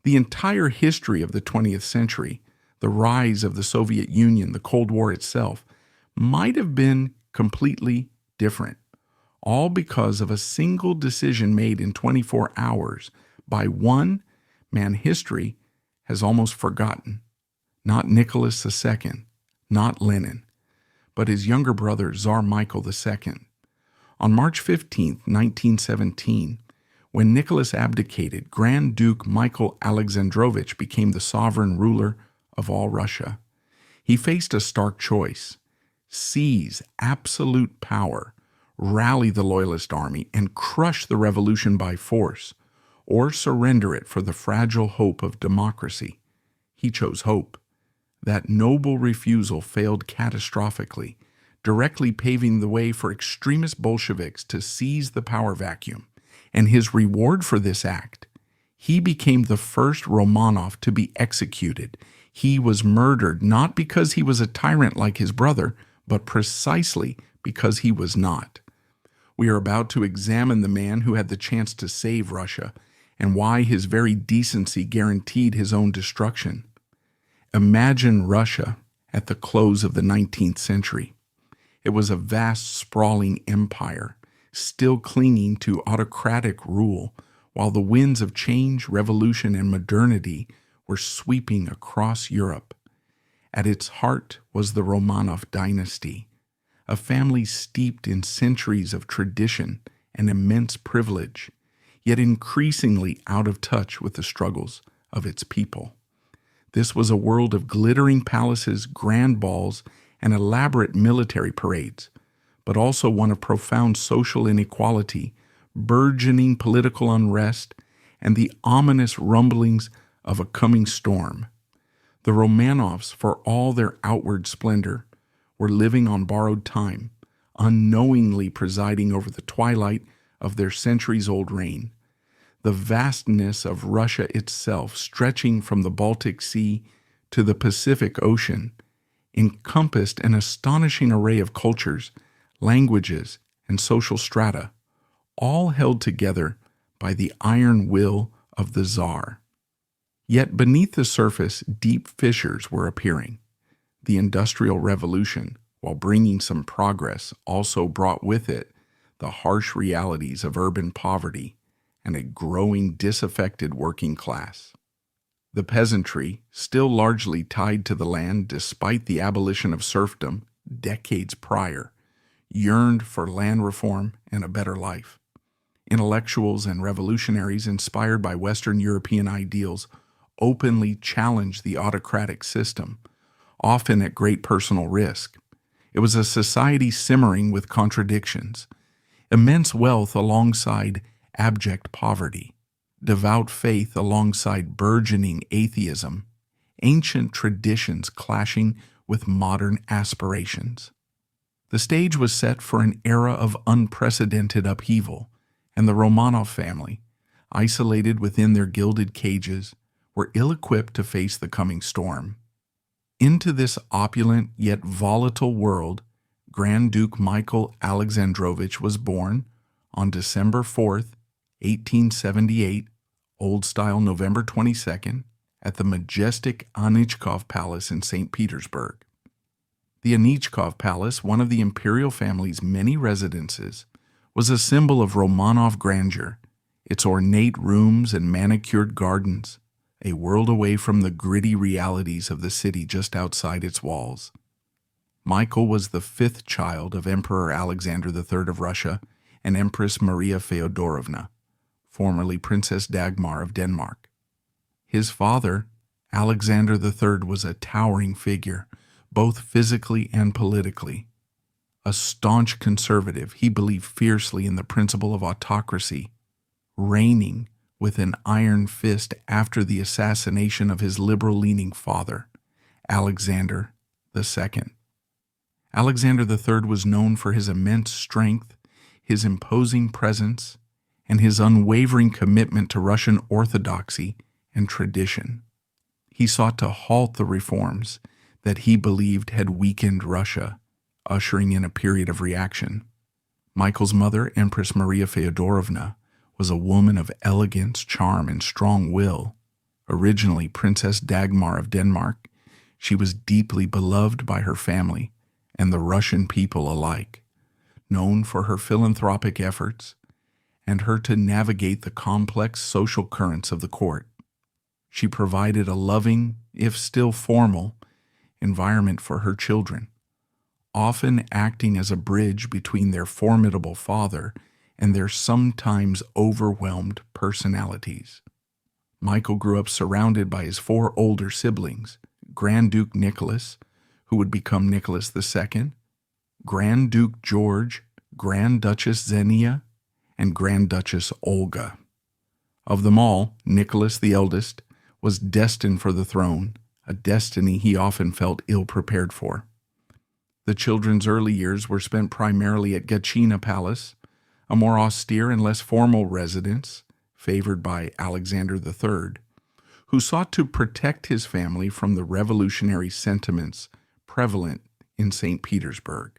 The entire history of the 20th century, the rise of the Soviet Union, the Cold War itself, might have been completely different, all because of a single decision made in 24 hours by one man history has almost forgotten. Not Nicholas II, not Lenin, but his younger brother, Tsar Michael II. On March 15, 1917, when Nicholas abdicated, Grand Duke Michael Alexandrovich became the sovereign ruler of all Russia. He faced a stark choice: seize absolute power, rally the loyalist army, and crush the revolution by force, or surrender it for the fragile hope of democracy. He chose hope. That noble refusal failed catastrophically, directly paving the way for extremist Bolsheviks to seize the power vacuum. And his reward for this act: he became the first Romanov to be executed. He was murdered not because he was a tyrant like his brother, but precisely because he was not. We are about to examine the man who had the chance to save Russia, and why his very decency guaranteed his own destruction. Imagine Russia at the close of the 19th century. It was a vast, sprawling empire, still clinging to autocratic rule, while the winds of change, revolution, and modernity were sweeping across Europe. At its heart was the Romanov dynasty, a family steeped in centuries of tradition and immense privilege, yet increasingly out of touch with the struggles of its people. This was a world of glittering palaces, grand balls, and elaborate military parades, but also one of profound social inequality, burgeoning political unrest, and the ominous rumblings of a coming storm. The Romanovs, for all their outward splendor, were living on borrowed time, unknowingly presiding over the twilight of their centuries-old reign. The vastness of Russia itself, stretching from the Baltic Sea to the Pacific Ocean, encompassed an astonishing array of cultures, languages, and social strata, all held together by the iron will of the Tsar. Yet beneath the surface, deep fissures were appearing. The Industrial Revolution, while bringing some progress, also brought with it the harsh realities of urban poverty and a growing disaffected working class. The peasantry, still largely tied to the land despite the abolition of serfdom decades prior, yearned for land reform and a better life. Intellectuals and revolutionaries inspired by Western European ideals openly challenged the autocratic system, often at great personal risk. It was a society simmering with contradictions, immense wealth alongside abject poverty, devout faith alongside burgeoning atheism, ancient traditions clashing with modern aspirations. The stage was set for an era of unprecedented upheaval, and the Romanov family, isolated within their gilded cages, were ill-equipped to face the coming storm. Into this opulent yet volatile world, Grand Duke Michael Alexandrovich was born on December 4th, 1878, Old Style November 22nd, at the majestic Anichkov Palace in St. Petersburg. The Anichkov Palace, one of the imperial family's many residences, was a symbol of Romanov grandeur, its ornate rooms and manicured gardens, a world away from the gritty realities of the city just outside its walls. Michael was the fifth child of Emperor Alexander III of Russia and Empress Maria Feodorovna, formerly Princess Dagmar of Denmark. His father, Alexander III, was a towering figure, both physically and politically. A staunch conservative, he believed fiercely in the principle of autocracy, reigning with an iron fist after the assassination of his liberal-leaning father, Alexander II. Alexander III was known for his immense strength, his imposing presence, and his unwavering commitment to Russian orthodoxy and tradition. He sought to halt the reforms that he believed had weakened Russia, ushering in a period of reaction. Michael's mother, Empress Maria Feodorovna, was a woman of elegance, charm, and strong will, Originally Princess Dagmar of Denmark, she was deeply beloved by her family and the Russian people alike, known for her philanthropic efforts and her to navigate the complex social currents of the court. She provided a loving, if still formal, environment for her children, often acting as a bridge between their formidable father and their sometimes overwhelmed personalities. Michael grew up surrounded by his 4 older siblings, Grand Duke Nicholas, who would become Nicholas II, Grand Duke George, Grand Duchess Xenia, and Grand Duchess Olga. Of them all, Nicholas, the eldest, was destined for the throne, a destiny he often felt ill-prepared for. The children's early years were spent primarily at Gatchina Palace, a more austere and less formal residence favored by Alexander III, who sought to protect his family from the revolutionary sentiments prevalent in St. Petersburg.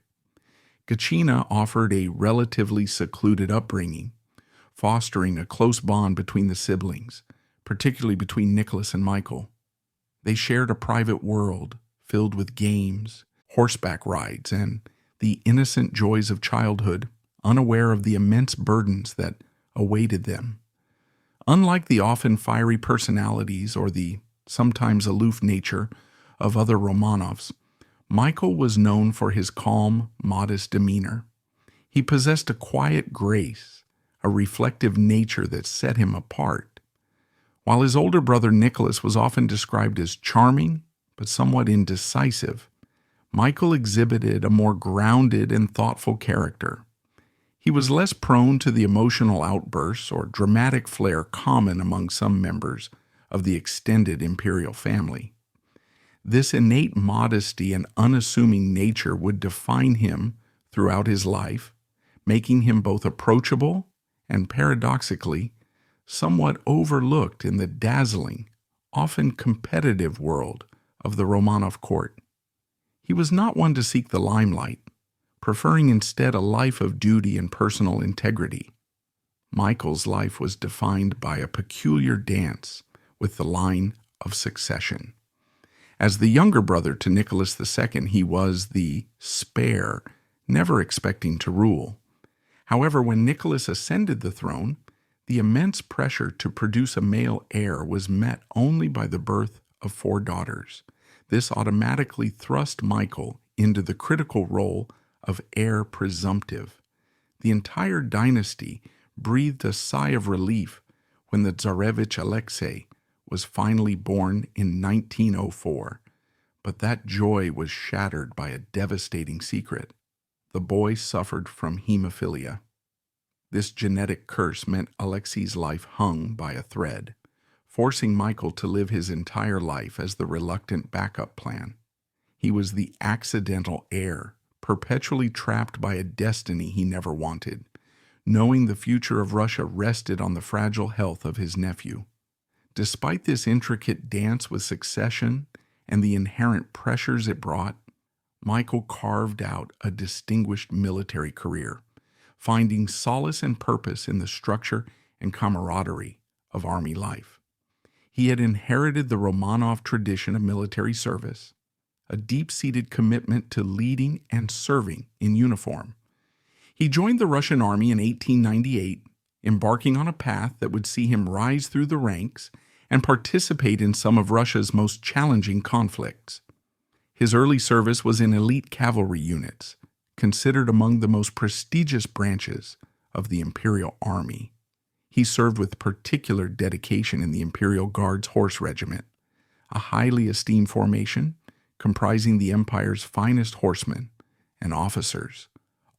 Gatchina offered a relatively secluded upbringing, fostering a close bond between the siblings, particularly between Nicholas and Michael. They shared a private world filled with games, horseback rides, and the innocent joys of childhood, unaware of the immense burdens that awaited them. Unlike the often fiery personalities or the sometimes aloof nature of other Romanovs, Michael was known for his calm, modest demeanor. He possessed a quiet grace, a reflective nature that set him apart. While his older brother Nicholas was often described as charming but somewhat indecisive, Michael exhibited a more grounded and thoughtful character. He was less prone to the emotional outbursts or dramatic flair common among some members of the extended imperial family. This innate modesty and unassuming nature would define him throughout his life, making him both approachable and, paradoxically, somewhat overlooked in the dazzling, often competitive world of the Romanov court. He was not one to seek the limelight, preferring instead a life of duty and personal integrity. Michael's life was defined by a peculiar dance with the line of succession. As the younger brother to Nicholas II, he was the spare, never expecting to rule. However, when Nicholas ascended the throne, the immense pressure to produce a male heir was met only by the birth of 4 daughters. This automatically thrust Michael into the critical role of heir presumptive. The entire dynasty breathed a sigh of relief when the Tsarevich Alexei was finally born in 1904, but that joy was shattered by a devastating secret. The boy suffered from hemophilia. This genetic curse meant Alexei's life hung by a thread, forcing Michael to live his entire life as the reluctant backup plan. He was the accidental heir, perpetually trapped by a destiny he never wanted, knowing the future of Russia rested on the fragile health of his nephew. Despite this intricate dance with succession and the inherent pressures it brought, Michael carved out a distinguished military career, finding solace and purpose in the structure and camaraderie of army life. He had inherited the Romanov tradition of military service, a deep-seated commitment to leading and serving in uniform. He joined the Russian army in 1898, embarking on a path that would see him rise through the ranks and participate in some of Russia's most challenging conflicts. His early service was in elite cavalry units, considered among the most prestigious branches of the Imperial Army. He served with particular dedication in the Imperial Guards Horse Regiment, a highly esteemed formation comprising the Empire's finest horsemen and officers,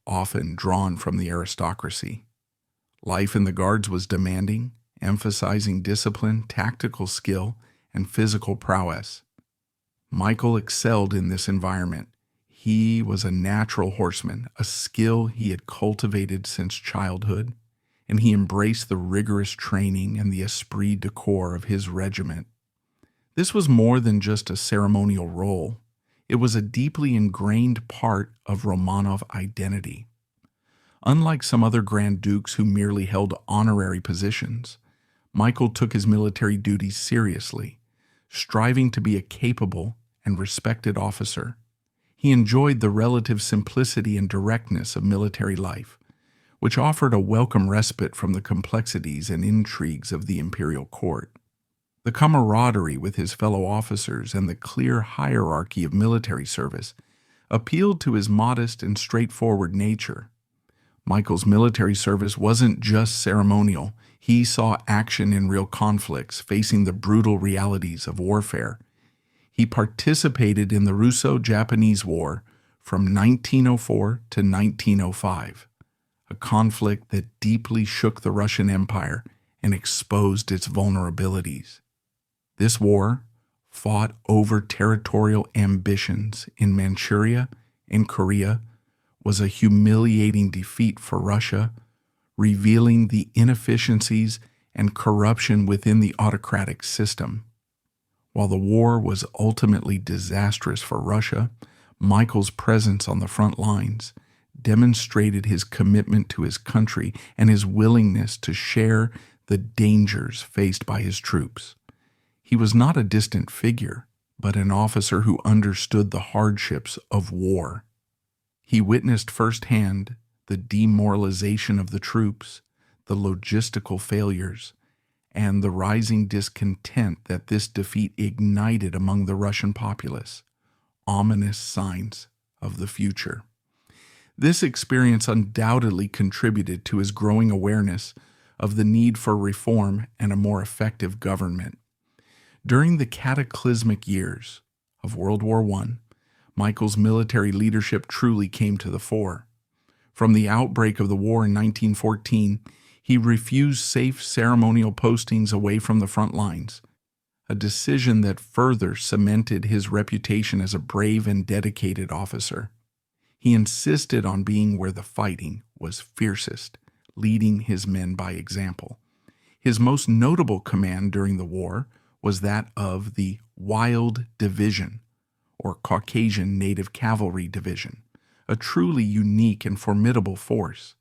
often drawn from the aristocracy. Life in the Guards was demanding, emphasizing discipline, tactical skill, and physical prowess. Michael excelled in this environment. He was a natural horseman, a skill he had cultivated since childhood, and he embraced the rigorous training and the esprit de corps of his regiment. This was more than just a ceremonial role. It was a deeply ingrained part of Romanov identity. Unlike some other Grand Dukes who merely held honorary positions, Michael took his military duties seriously, striving to be a capable and respected officer. He enjoyed the relative simplicity and directness of military life, which offered a welcome respite from the complexities and intrigues of the imperial court. The camaraderie with his fellow officers and the clear hierarchy of military service appealed to his modest and straightforward nature. Michael's military service wasn't just ceremonial. He saw action in real conflicts, facing the brutal realities of warfare. He participated in the Russo-Japanese War from 1904 to 1905, a conflict that deeply shook the Russian Empire and exposed its vulnerabilities. This war, fought over territorial ambitions in Manchuria and Korea, was a humiliating defeat for Russia, revealing the inefficiencies and corruption within the autocratic system. While the war was ultimately disastrous for Russia, Michael's presence on the front lines demonstrated his commitment to his country and his willingness to share the dangers faced by his troops. He was not a distant figure, but an officer who understood the hardships of war. He witnessed firsthand the demoralization of the troops, the logistical failures, and the rising discontent that this defeat ignited among the Russian populace, ominous signs of the future. This experience undoubtedly contributed to his growing awareness of the need for reform and a more effective government. During the cataclysmic years of World War I, Michael's military leadership truly came to the fore. From the outbreak of the war in 1914, he refused safe ceremonial postings away from the front lines, a decision that further cemented his reputation as a brave and dedicated officer. He insisted on being where the fighting was fiercest, leading his men by example. His most notable command during the war was that of the Wild Division, or Caucasian Native Cavalry Division, a truly unique and formidable force.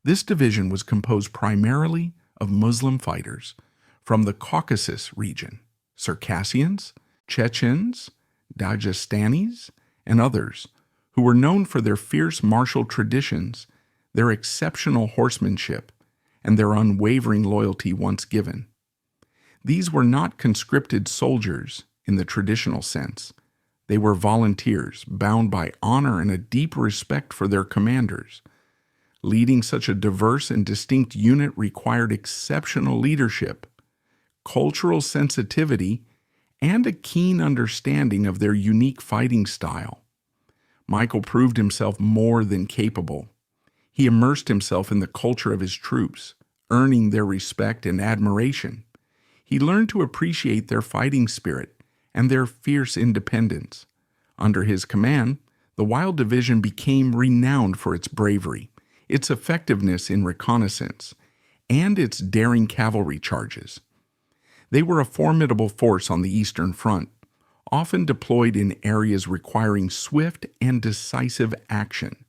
This division was composed primarily of Muslim fighters from the Caucasus region, Circassians, Chechens, Dagestanis, and others, who were known for their fierce martial traditions, their exceptional horsemanship, and their unwavering loyalty once given. These were not conscripted soldiers in the traditional sense. They were volunteers, bound by honor and a deep respect for their commanders. Leading such a diverse and distinct unit required exceptional leadership, cultural sensitivity, and a keen understanding of their unique fighting style. Michael proved himself more than capable. He immersed himself in the culture of his troops, earning their respect and admiration. He learned to appreciate their fighting spirit and their fierce independence. Under his command, the Wild Division became renowned for its bravery, its effectiveness in reconnaissance, and its daring cavalry charges. They were a formidable force on the Eastern Front, often deployed in areas requiring swift and decisive action.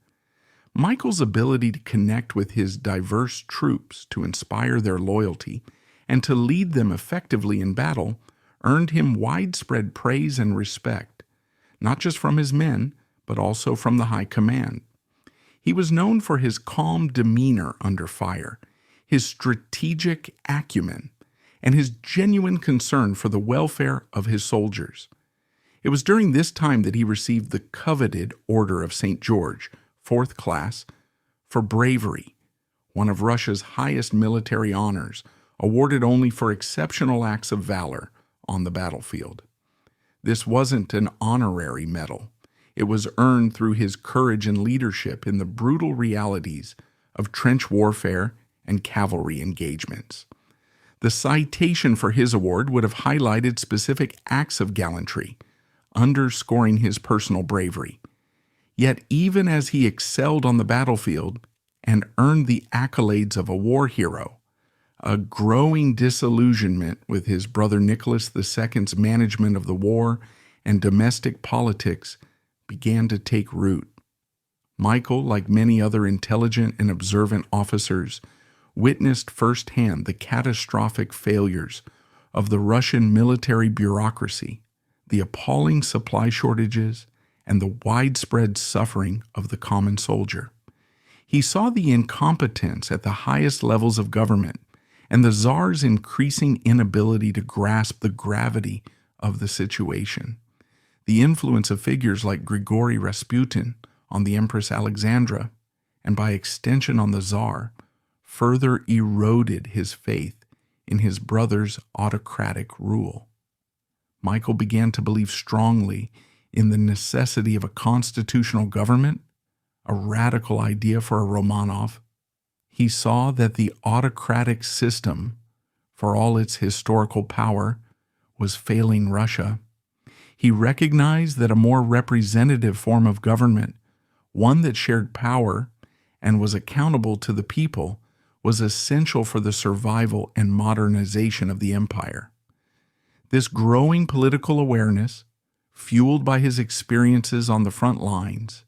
Michael's ability to connect with his diverse troops, to inspire their loyalty, and to lead them effectively in battle earned him widespread praise and respect, not just from his men, but also from the high command. He was known for his calm demeanor under fire, his strategic acumen, and his genuine concern for the welfare of his soldiers. It was during this time that he received the coveted Order of St. George, 4th class, for bravery, one of Russia's highest military honors, awarded only for exceptional acts of valor on the battlefield. This wasn't an honorary medal. It was earned through his courage and leadership in the brutal realities of trench warfare and cavalry engagements. The citation for his award would have highlighted specific acts of gallantry, underscoring his personal bravery. Yet even as he excelled on the battlefield and earned the accolades of a war hero, a growing disillusionment with his brother Nicholas II's management of the war and domestic politics began to take root. Michael, like many other intelligent and observant officers, witnessed firsthand the catastrophic failures of the Russian military bureaucracy, the appalling supply shortages, and the widespread suffering of the common soldier. He saw the incompetence at the highest levels of government and the Tsar's increasing inability to grasp the gravity of the situation. The influence of figures like Grigory Rasputin on the Empress Alexandra, and by extension on the Tsar, further eroded his faith in his brother's autocratic rule. Michael began to believe strongly in the necessity of a constitutional government, a radical idea for a Romanov. He saw that the autocratic system, for all its historical power, was failing Russia. He recognized that a more representative form of government, one that shared power and was accountable to the people, was essential for the survival and modernization of the empire. This growing political awareness, fueled by his experiences on the front lines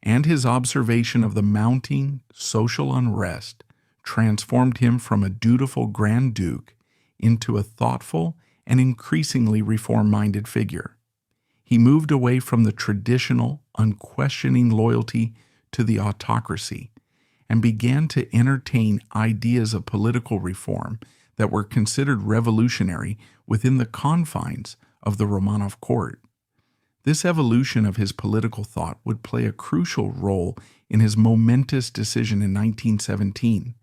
and his observation of the mounting social unrest, transformed him from a dutiful Grand Duke into a thoughtful and increasingly reform-minded figure. He moved away from the traditional, unquestioning loyalty to the autocracy and began to entertain ideas of political reform that were considered revolutionary within the confines of the Romanov court. This evolution of his political thought would play a crucial role in his momentous decision in 1917,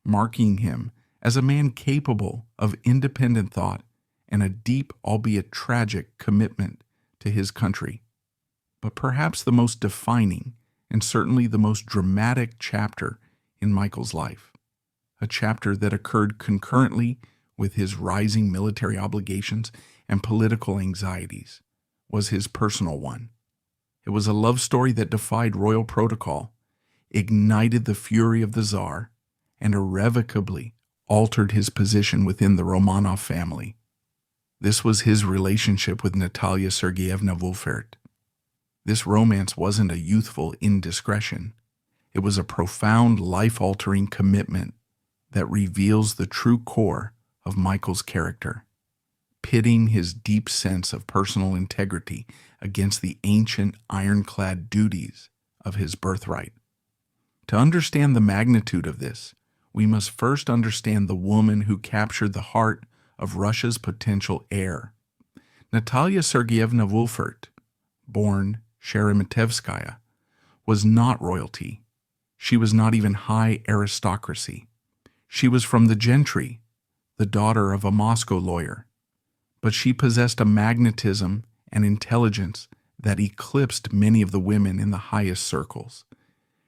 marking him as a man capable of independent thought and a deep, albeit tragic, commitment to his country. But perhaps the most defining and certainly the most dramatic chapter in Michael's life, a chapter that occurred concurrently with his rising military obligations and political anxieties, was his personal one. It was a love story that defied royal protocol, ignited the fury of the Tsar, and irrevocably altered his position within the Romanov family. This was his relationship with Natalia Sergeyevna Wolfert. This romance wasn't a youthful indiscretion. It was a profound, life-altering commitment that reveals the true core of Michael's character, pitting his deep sense of personal integrity against the ancient, ironclad duties of his birthright. To understand the magnitude of this, we must first understand the woman who captured the heart of Russia's potential heir. Natalia Sergeyevna Wolfert, born Sheremetevskaya, was not royalty. She was not even high aristocracy. She was from the gentry, the daughter of a Moscow lawyer. But she possessed a magnetism and intelligence that eclipsed many of the women in the highest circles.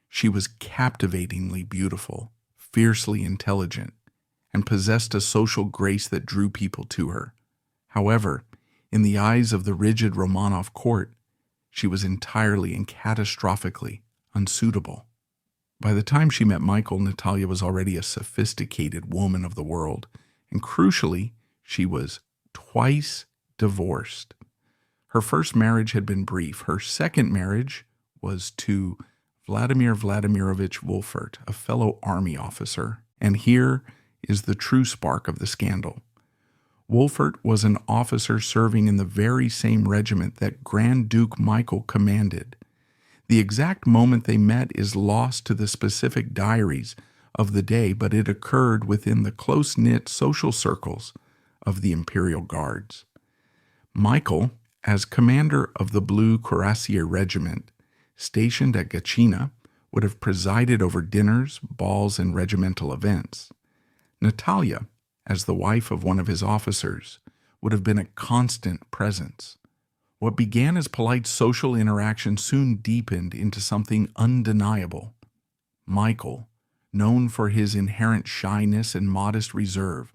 She was captivatingly beautiful, fiercely intelligent, and possessed a social grace that drew people to her. However, in the eyes of the rigid Romanov court, she was entirely and catastrophically unsuitable. By the time she met Michael, Natalia was already a sophisticated woman of the world, and crucially, she was twice divorced. Her first marriage had been brief. Her second marriage was to Vladimir Vladimirovich Wolfert, a fellow army officer, and here is the true spark of the scandal. Wolfert was an officer serving in the very same regiment that Grand Duke Michael commanded. The exact moment they met is lost to the specific diaries of the day, but it occurred within the close-knit social circles of the Imperial Guards. Michael, as commander of the Blue Cuirassier Regiment, stationed at Gatchina, would have presided over dinners, balls, and regimental events. Natalia, as the wife of one of his officers, would have been a constant presence. What began as polite social interaction soon deepened into something undeniable. Michael, known for his inherent shyness and modest reserve,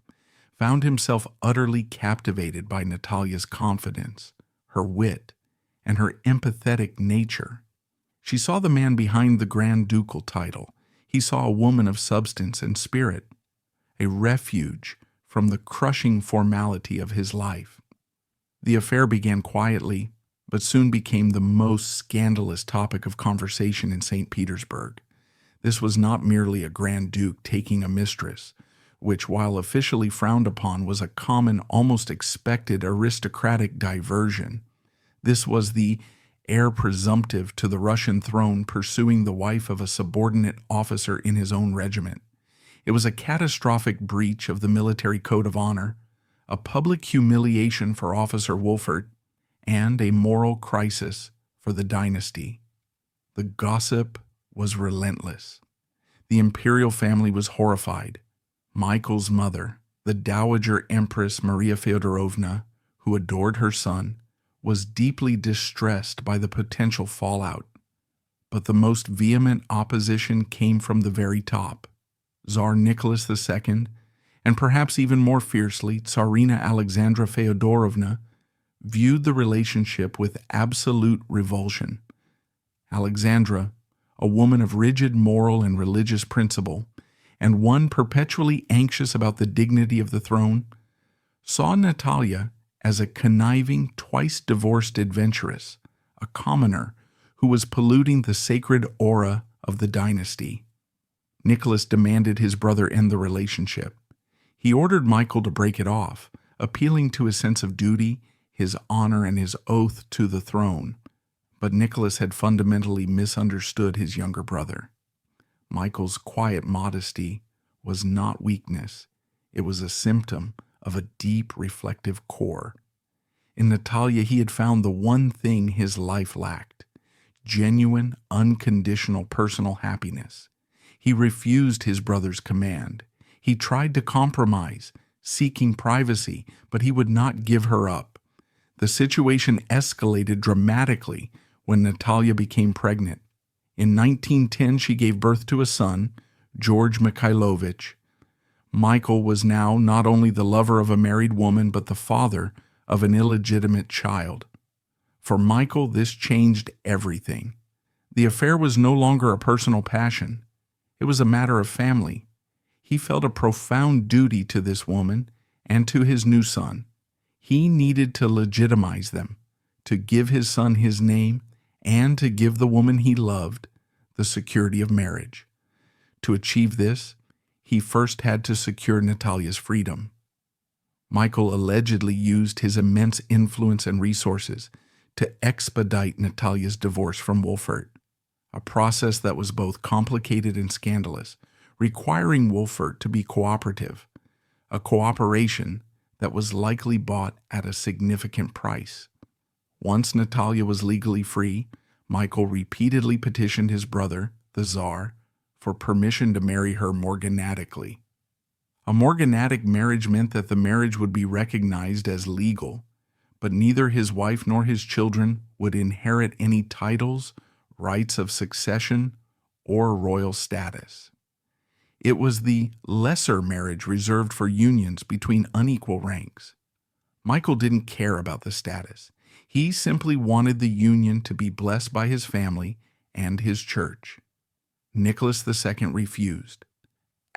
found himself utterly captivated by Natalia's confidence, her wit, and her empathetic nature. She saw the man behind the Grand Ducal title. He saw a woman of substance and spirit, a refuge from the crushing formality of his life. The affair began quietly, but soon became the most scandalous topic of conversation in St. Petersburg. This was not merely a Grand Duke taking a mistress, which, while officially frowned upon, was a common, almost expected aristocratic diversion. This was the heir presumptive to the Russian throne pursuing the wife of a subordinate officer in his own regiment. It was a catastrophic breach of the military code of honor, a public humiliation for Officer Wolfert, and a moral crisis for the dynasty. The gossip was relentless. The imperial family was horrified. Michael's mother, the Dowager Empress Maria Feodorovna, who adored her son, was deeply distressed by the potential fallout. But the most vehement opposition came from the very top. Tsar Nicholas II, and perhaps even more fiercely, Tsarina Alexandra Feodorovna, viewed the relationship with absolute revulsion. Alexandra, a woman of rigid moral and religious principle, and one perpetually anxious about the dignity of the throne, saw Natalia as a conniving, twice-divorced adventuress, a commoner who was polluting the sacred aura of the dynasty. Nicholas demanded his brother end the relationship. He ordered Michael to break it off, appealing to his sense of duty, his honor, and his oath to the throne. But Nicholas had fundamentally misunderstood his younger brother. Michael's quiet modesty was not weakness. It was a symptom of a deep, reflective core. In Natalia, he had found the one thing his life lacked: genuine, unconditional personal happiness. He refused his brother's command. He tried to compromise, seeking privacy, but he would not give her up. The situation escalated dramatically when Natalia became pregnant. In 1910, she gave birth to a son, George Mikhailovich. Michael was now not only the lover of a married woman, but the father of an illegitimate child. For Michael, this changed everything. The affair was no longer a personal passion. It was a matter of family. He felt a profound duty to this woman and to his new son. He needed to legitimize them, to give his son his name, and to give the woman he loved the security of marriage. To achieve this, he first had to secure Natalia's freedom. Michael allegedly used his immense influence and resources to expedite Natalia's divorce from Wolfert, a process that was both complicated and scandalous, requiring Wolfert to be cooperative, a cooperation that was likely bought at a significant price. Once Natalia was legally free, Michael repeatedly petitioned his brother, the Tsar, for permission to marry her morganatically. A morganatic marriage meant that the marriage would be recognized as legal, but neither his wife nor his children would inherit any titles, rights of succession, or royal status. It was the lesser marriage reserved for unions between unequal ranks. Michael didn't care about the status. He simply wanted the union to be blessed by his family and his church. Nicholas II refused.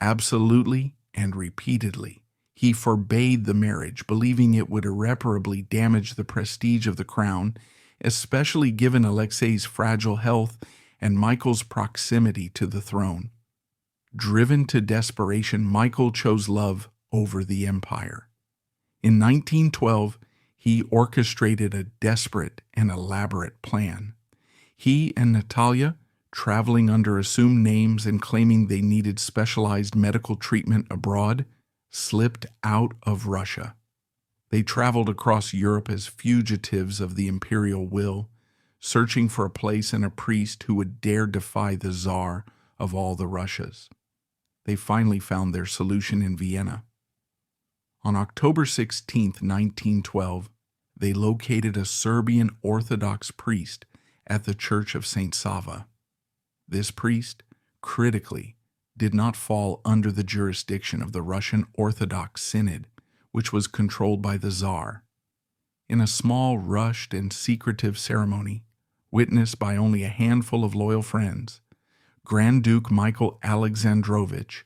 Absolutely and repeatedly, he forbade the marriage, believing it would irreparably damage the prestige of the crown, especially given Alexei's fragile health and Michael's proximity to the throne. Driven to desperation, Michael chose love over the empire. In 1912, he orchestrated a desperate and elaborate plan. He and Natalia, traveling under assumed names and claiming they needed specialized medical treatment abroad, slipped out of Russia. They traveled across Europe as fugitives of the imperial will, searching for a place and a priest who would dare defy the Tsar of all the Russias. They finally found their solution in Vienna. On October 16, 1912, they located a Serbian Orthodox priest at the Church of St. Sava. This priest, critically, did not fall under the jurisdiction of the Russian Orthodox Synod, which was controlled by the Tsar. In a small, rushed, and secretive ceremony, witnessed by only a handful of loyal friends, Grand Duke Michael Alexandrovich,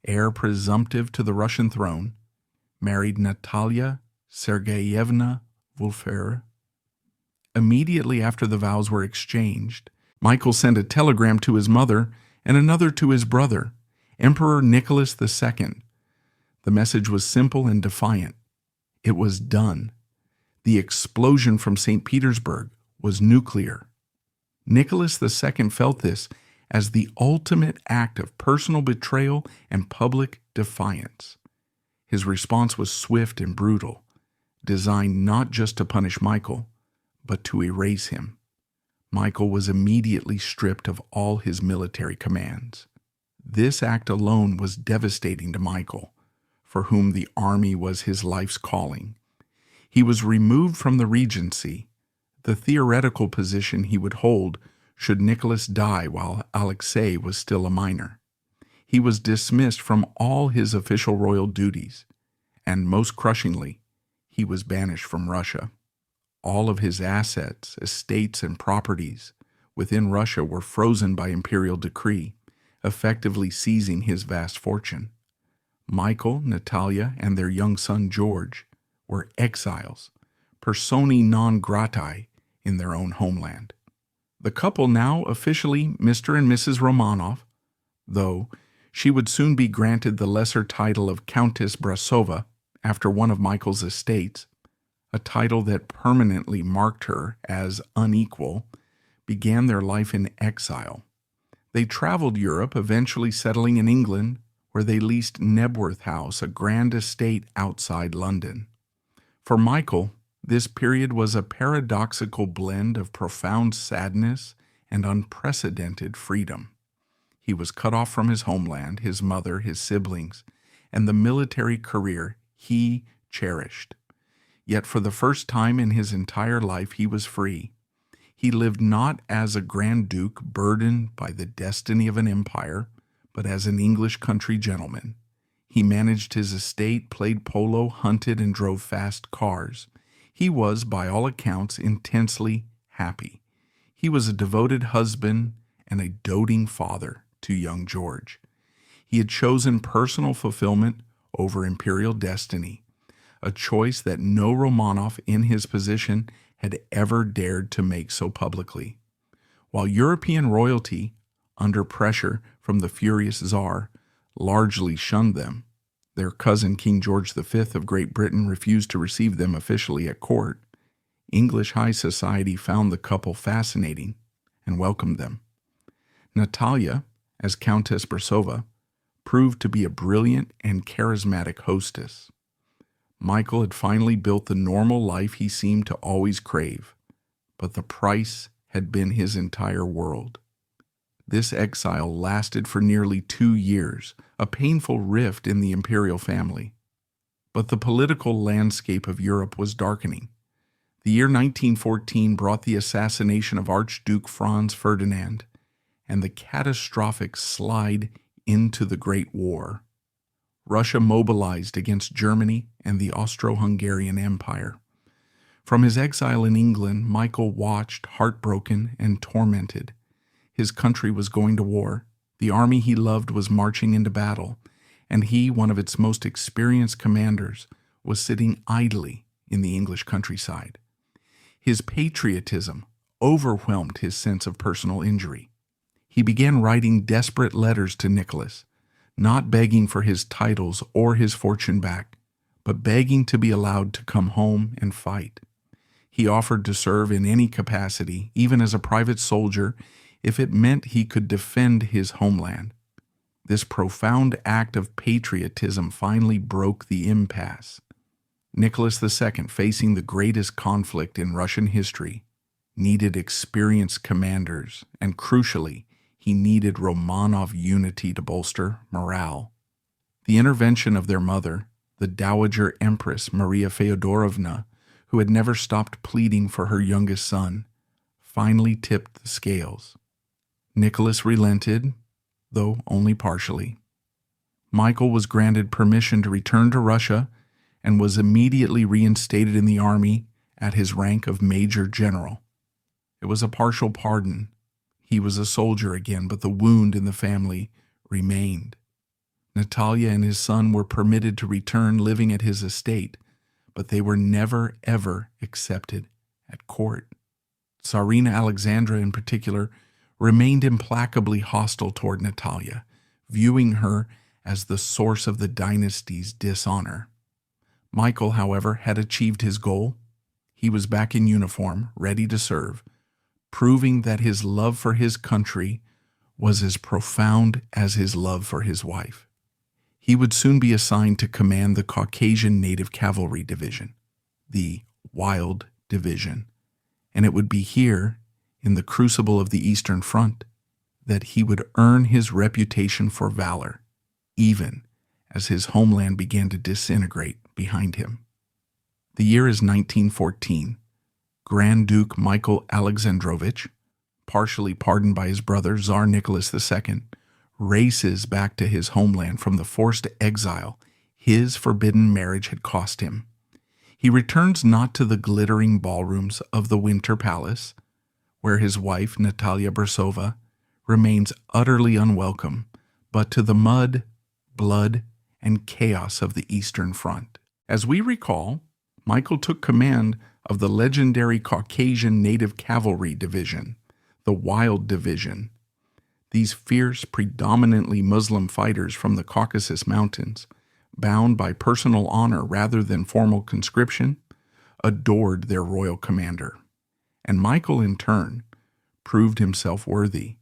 heir presumptive to the Russian throne, married Natalia Sergeyevna Wolfert. Immediately after the vows were exchanged, Michael sent a telegram to his mother and another to his brother, Emperor Nicholas II. The message was simple and defiant. It was done. The explosion from St. Petersburg was nuclear. Nicholas II felt this as the ultimate act of personal betrayal and public defiance. His response was swift and brutal, designed not just to punish Michael, but to erase him. Michael was immediately stripped of all his military commands. This act alone was devastating to Michael, for whom the army was his life's calling. He was removed from the regency, the theoretical position he would hold should Nicholas die while Alexei was still a minor. He was dismissed from all his official royal duties, and most crushingly, he was banished from Russia. All of his assets, estates, and properties within Russia were frozen by imperial decree, effectively seizing his vast fortune. Michael, Natalia, and their young son George were exiles, personae non gratae in their own homeland. The couple now officially Mr. and Mrs. Romanov, though she would soon be granted the lesser title of Countess Brasova after one of Michael's estates, a title that permanently marked her as unequal, began their life in exile. They traveled Europe, eventually settling in England, where they leased Knebworth House, a grand estate outside London. For Michael, this period was a paradoxical blend of profound sadness and unprecedented freedom. He was cut off from his homeland, his mother, his siblings, and the military career he cherished. Yet for the first time in his entire life, he was free. He lived not as a Grand Duke burdened by the destiny of an empire, but as an English country gentleman. He managed his estate, played polo, hunted, and drove fast cars. He was, by all accounts, intensely happy. He was a devoted husband and a doting father to young George. He had chosen personal fulfillment over imperial destiny, a choice that no Romanov in his position had ever dared to make so publicly. While European royalty, under pressure from the furious Tsar, largely shunned them, their cousin King George V of Great Britain refused to receive them officially at court. English high society found the couple fascinating and welcomed them. Natalia, as Countess Brasova, proved to be a brilliant and charismatic hostess. Michael had finally built the normal life he seemed to always crave, but the price had been his entire world. This exile lasted for nearly 2 years, a painful rift in the imperial family. But the political landscape of Europe was darkening. The year 1914 brought the assassination of Archduke Franz Ferdinand and the catastrophic slide into the Great War. Russia mobilized against Germany and the Austro-Hungarian Empire. From his exile in England, Michael watched, heartbroken and tormented. His country was going to war, the army he loved was marching into battle, and he, one of its most experienced commanders, was sitting idly in the English countryside. His patriotism overwhelmed his sense of personal injury. He began writing desperate letters to Nicholas, not begging for his titles or his fortune back, but begging to be allowed to come home and fight. He offered to serve in any capacity, even as a private soldier, if it meant he could defend his homeland. This profound act of patriotism finally broke the impasse. Nicholas II, facing the greatest conflict in Russian history, needed experienced commanders, and crucially, he needed Romanov unity to bolster morale. The intervention of their mother, the Dowager Empress Maria Feodorovna, who had never stopped pleading for her youngest son, finally tipped the scales. Nicholas relented, though only partially. Michael was granted permission to return to Russia and was immediately reinstated in the army at his rank of Major General. It was a partial pardon. He was a soldier again, but the wound in the family remained. Natalia and his son were permitted to return living at his estate, but they were never, ever accepted at court. Tsarina Alexandra, in particular, remained implacably hostile toward Natalia, viewing her as the source of the dynasty's dishonor. Michael, however, had achieved his goal. He was back in uniform, ready to serve, proving that his love for his country was as profound as his love for his wife. He would soon be assigned to command the Caucasian Native Cavalry Division, the Wild Division, and it would be here, in the crucible of the Eastern Front, that he would earn his reputation for valor, even as his homeland began to disintegrate behind him. The year is 1914. Grand Duke Michael Alexandrovich, partially pardoned by his brother Tsar Nicholas II, races back to his homeland from the forced exile his forbidden marriage had cost him. He returns not to the glittering ballrooms of the Winter Palace, where his wife, Natalia Borisova, remains utterly unwelcome, but to the mud, blood, and chaos of the Eastern Front. As we recall, Michael took command of the legendary Caucasian Native Cavalry Division, the Wild Division. These fierce, predominantly Muslim fighters from the Caucasus Mountains, bound by personal honor rather than formal conscription, adored their royal commander. And Michael, in turn, proved himself worthy.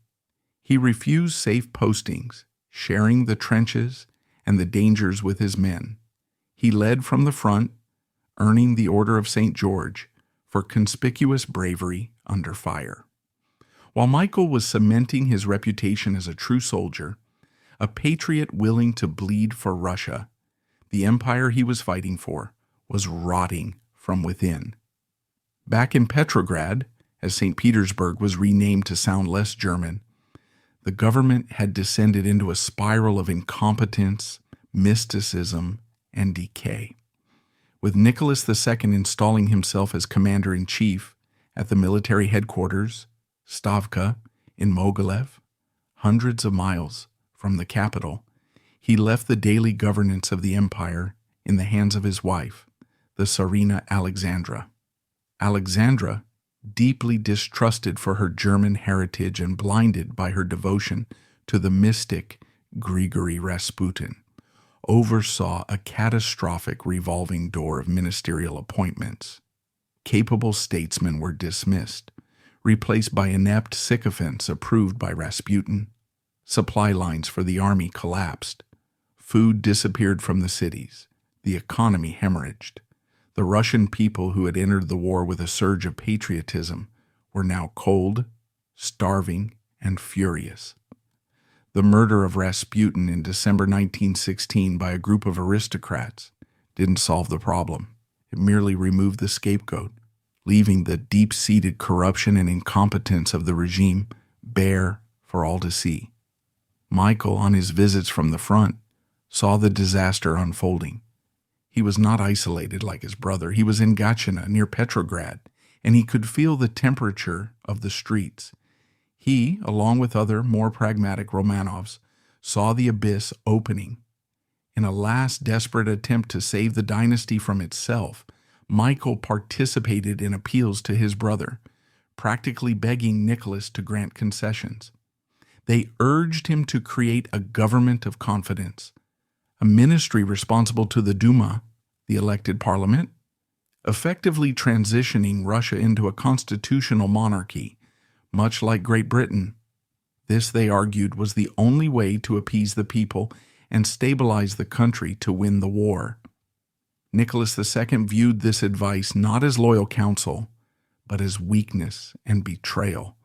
He refused safe postings, sharing the trenches and the dangers with his men. He led from the front, earning the Order of St. George for conspicuous bravery under fire. While Michael was cementing his reputation as a true soldier, a patriot willing to bleed for Russia, the empire he was fighting for was rotting from within. Back in Petrograd, as St. Petersburg was renamed to sound less German, the government had descended into a spiral of incompetence, mysticism, and decay. With Nicholas II installing himself as commander-in-chief at the military headquarters, Stavka, in Mogilev, hundreds of miles from the capital, he left the daily governance of the empire in the hands of his wife, the Tsarina Alexandra. Alexandra, deeply distrusted for her German heritage and blinded by her devotion to the mystic Grigory Rasputin, oversaw a catastrophic revolving door of ministerial appointments. Capable statesmen were dismissed, replaced by inept sycophants approved by Rasputin. Supply lines for the army collapsed. Food disappeared from the cities. The economy hemorrhaged. The Russian people who had entered the war with a surge of patriotism were now cold, starving, and furious. The murder of Rasputin in December 1916 by a group of aristocrats didn't solve the problem. It merely removed the scapegoat, leaving the deep-seated corruption and incompetence of the regime bare for all to see. Michael, on his visits from the front, saw the disaster unfolding. He was not isolated like his brother. He was in Gatchina, near Petrograd, and he could feel the temperature of the streets. He, along with other, more pragmatic Romanovs, saw the abyss opening. In a last desperate attempt to save the dynasty from itself, Michael participated in appeals to his brother, practically begging Nicholas to grant concessions. They urged him to create a government of confidence, a ministry responsible to the Duma, the elected parliament, effectively transitioning Russia into a constitutional monarchy, much like Great Britain. This, they argued, was the only way to appease the people and stabilize the country to win the war. Nicholas II viewed this advice not as loyal counsel, but as weakness and betrayal.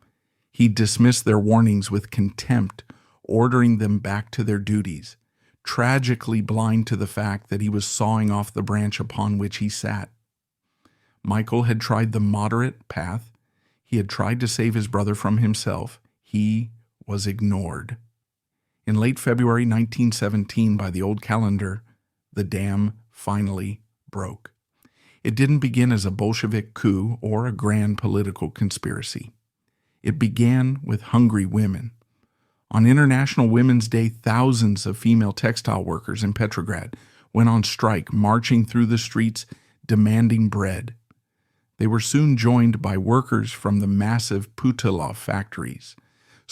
He dismissed their warnings with contempt, ordering them back to their duties, tragically blind to the fact that he was sawing off the branch upon which he sat. Michael had tried the moderate path. He had tried to save his brother from himself. He was ignored. In late February 1917, by the old calendar, the dam finally broke. It didn't begin as a Bolshevik coup or a grand political conspiracy. It began with hungry women. On International Women's Day, thousands of female textile workers in Petrograd went on strike, marching through the streets demanding bread. They were soon joined by workers from the massive Putilov factories,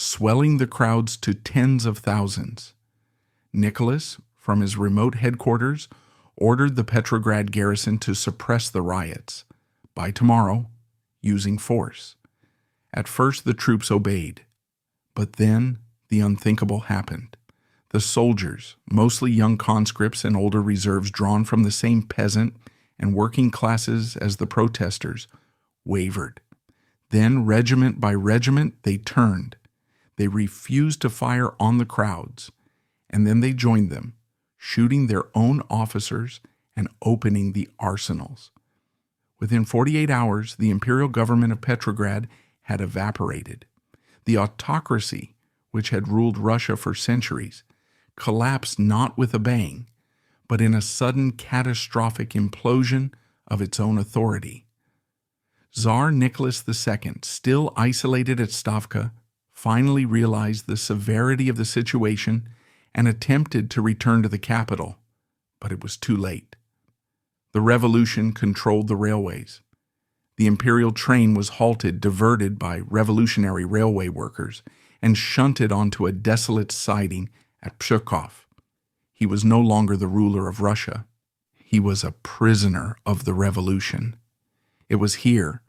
swelling the crowds to tens of thousands. Nicholas, from his remote headquarters, ordered the Petrograd garrison to suppress the riots, by tomorrow, using force. At first the troops obeyed, but then the unthinkable happened. The soldiers, mostly young conscripts and older reserves drawn from the same peasant and working classes as the protesters, wavered. Then, regiment by regiment, they turned. They refused to fire on the crowds, and then they joined them, shooting their own officers and opening the arsenals. Within 48 hours, the imperial government of Petrograd had evaporated. The autocracy, which had ruled Russia for centuries, collapsed not with a bang, but in a sudden catastrophic implosion of its own authority. Tsar Nicholas II, still isolated at Stavka, finally realized the severity of the situation and attempted to return to the capital, but it was too late. The revolution controlled the railways. The imperial train was halted, diverted by revolutionary railway workers, and shunted onto a desolate siding at Pskov. He was no longer the ruler of Russia. He was a prisoner of the revolution. It was here,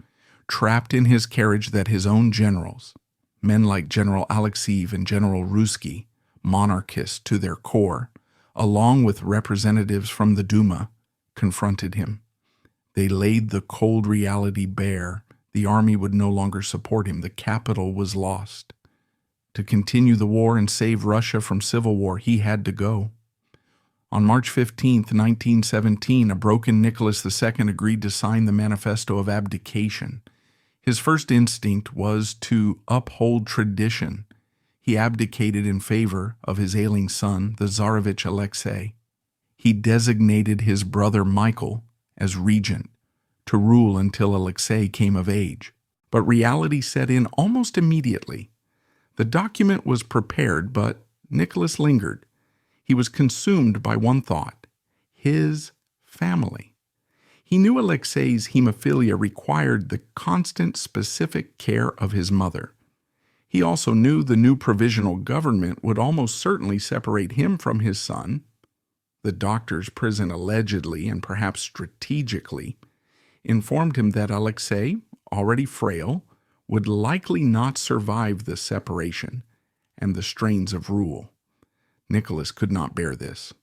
trapped in his carriage, that his own generals, men like General Alexei and General Ruzsky, monarchists to their core, along with representatives from the Duma, confronted him. They laid the cold reality bare. The army would no longer support him. The capital was lost. To continue the war and save Russia from civil war, he had to go. On March 15, 1917, a broken Nicholas II agreed to sign the Manifesto of Abdication. His first instinct was to uphold tradition. He abdicated in favor of his ailing son, the Tsarevich Alexei. He designated his brother Michael as regent to rule until Alexei came of age. But reality set in almost immediately. The document was prepared, but Nicholas lingered. He was consumed by one thought: his family. He knew Alexei's hemophilia required the constant, specific care of his mother. He also knew the new provisional government would almost certainly separate him from his son. The doctor's prison allegedly, and perhaps strategically, informed him that Alexei, already frail, would likely not survive the separation and the strains of rule. Nicholas could not bear this.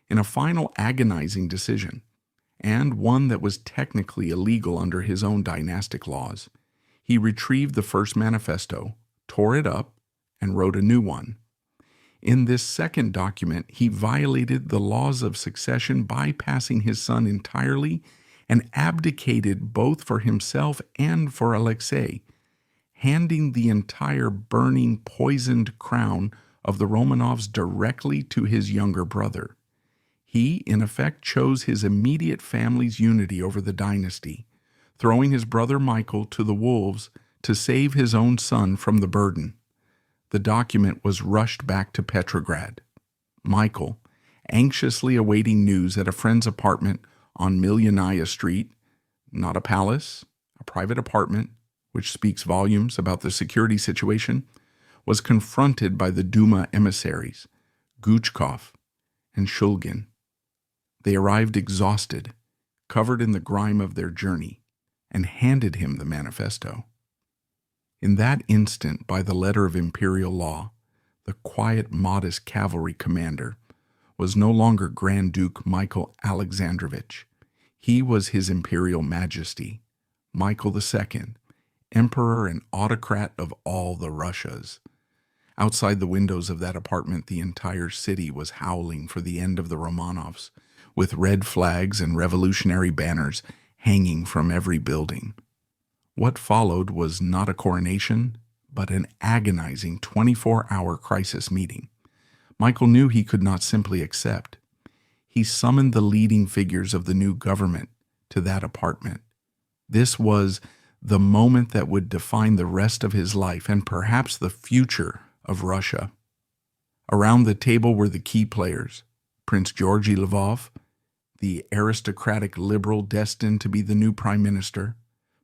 In a final agonizing decision, and one that was technically illegal under his own dynastic laws, he retrieved the first manifesto, tore it up, and wrote a new one. In this second document, he violated the laws of succession, bypassing his son entirely, and abdicated both for himself and for Alexei, handing the entire burning, poisoned crown of the Romanovs directly to his younger brother. He, in effect, chose his immediate family's unity over the dynasty, throwing his brother Michael to the wolves to save his own son from the burden. The document was rushed back to Petrograd. Michael, anxiously awaiting news at a friend's apartment on Millionaya Street, not a palace, a private apartment, which speaks volumes about the security situation, was confronted by the Duma emissaries, Guchkov and Shulgin. They arrived exhausted, covered in the grime of their journey, and handed him the manifesto. In that instant, by the letter of imperial law, the quiet, modest cavalry commander was no longer Grand Duke Michael Alexandrovich. He was His Imperial Majesty, Michael II, Emperor and autocrat of all the Russias. Outside the windows of that apartment, the entire city was howling for the end of the Romanovs, with red flags and revolutionary banners hanging from every building. What followed was not a coronation, but an agonizing 24-hour crisis meeting. Michael knew he could not simply accept. He summoned the leading figures of the new government to that apartment. This was the moment that would define the rest of his life and perhaps the future of Russia. Around the table were the key players: Prince Georgy Lvov, the aristocratic liberal destined to be the new prime minister;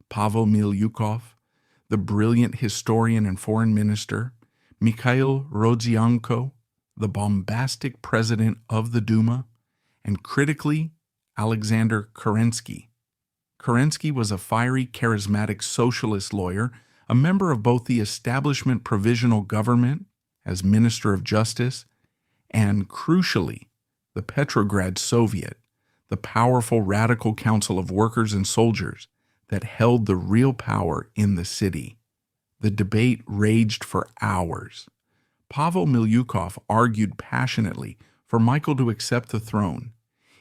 Pavel Milyukov, the brilliant historian and foreign minister; Mikhail Rodzianko, the bombastic president of the Duma, and critically, Alexander Kerensky. Kerensky was a fiery, charismatic socialist lawyer, a member of both the establishment provisional government as Minister of Justice and, crucially, the Petrograd Soviet, the powerful radical council of workers and soldiers that held the real power in the city. The debate raged for hours. Pavel Milyukov argued passionately for Michael to accept the throne.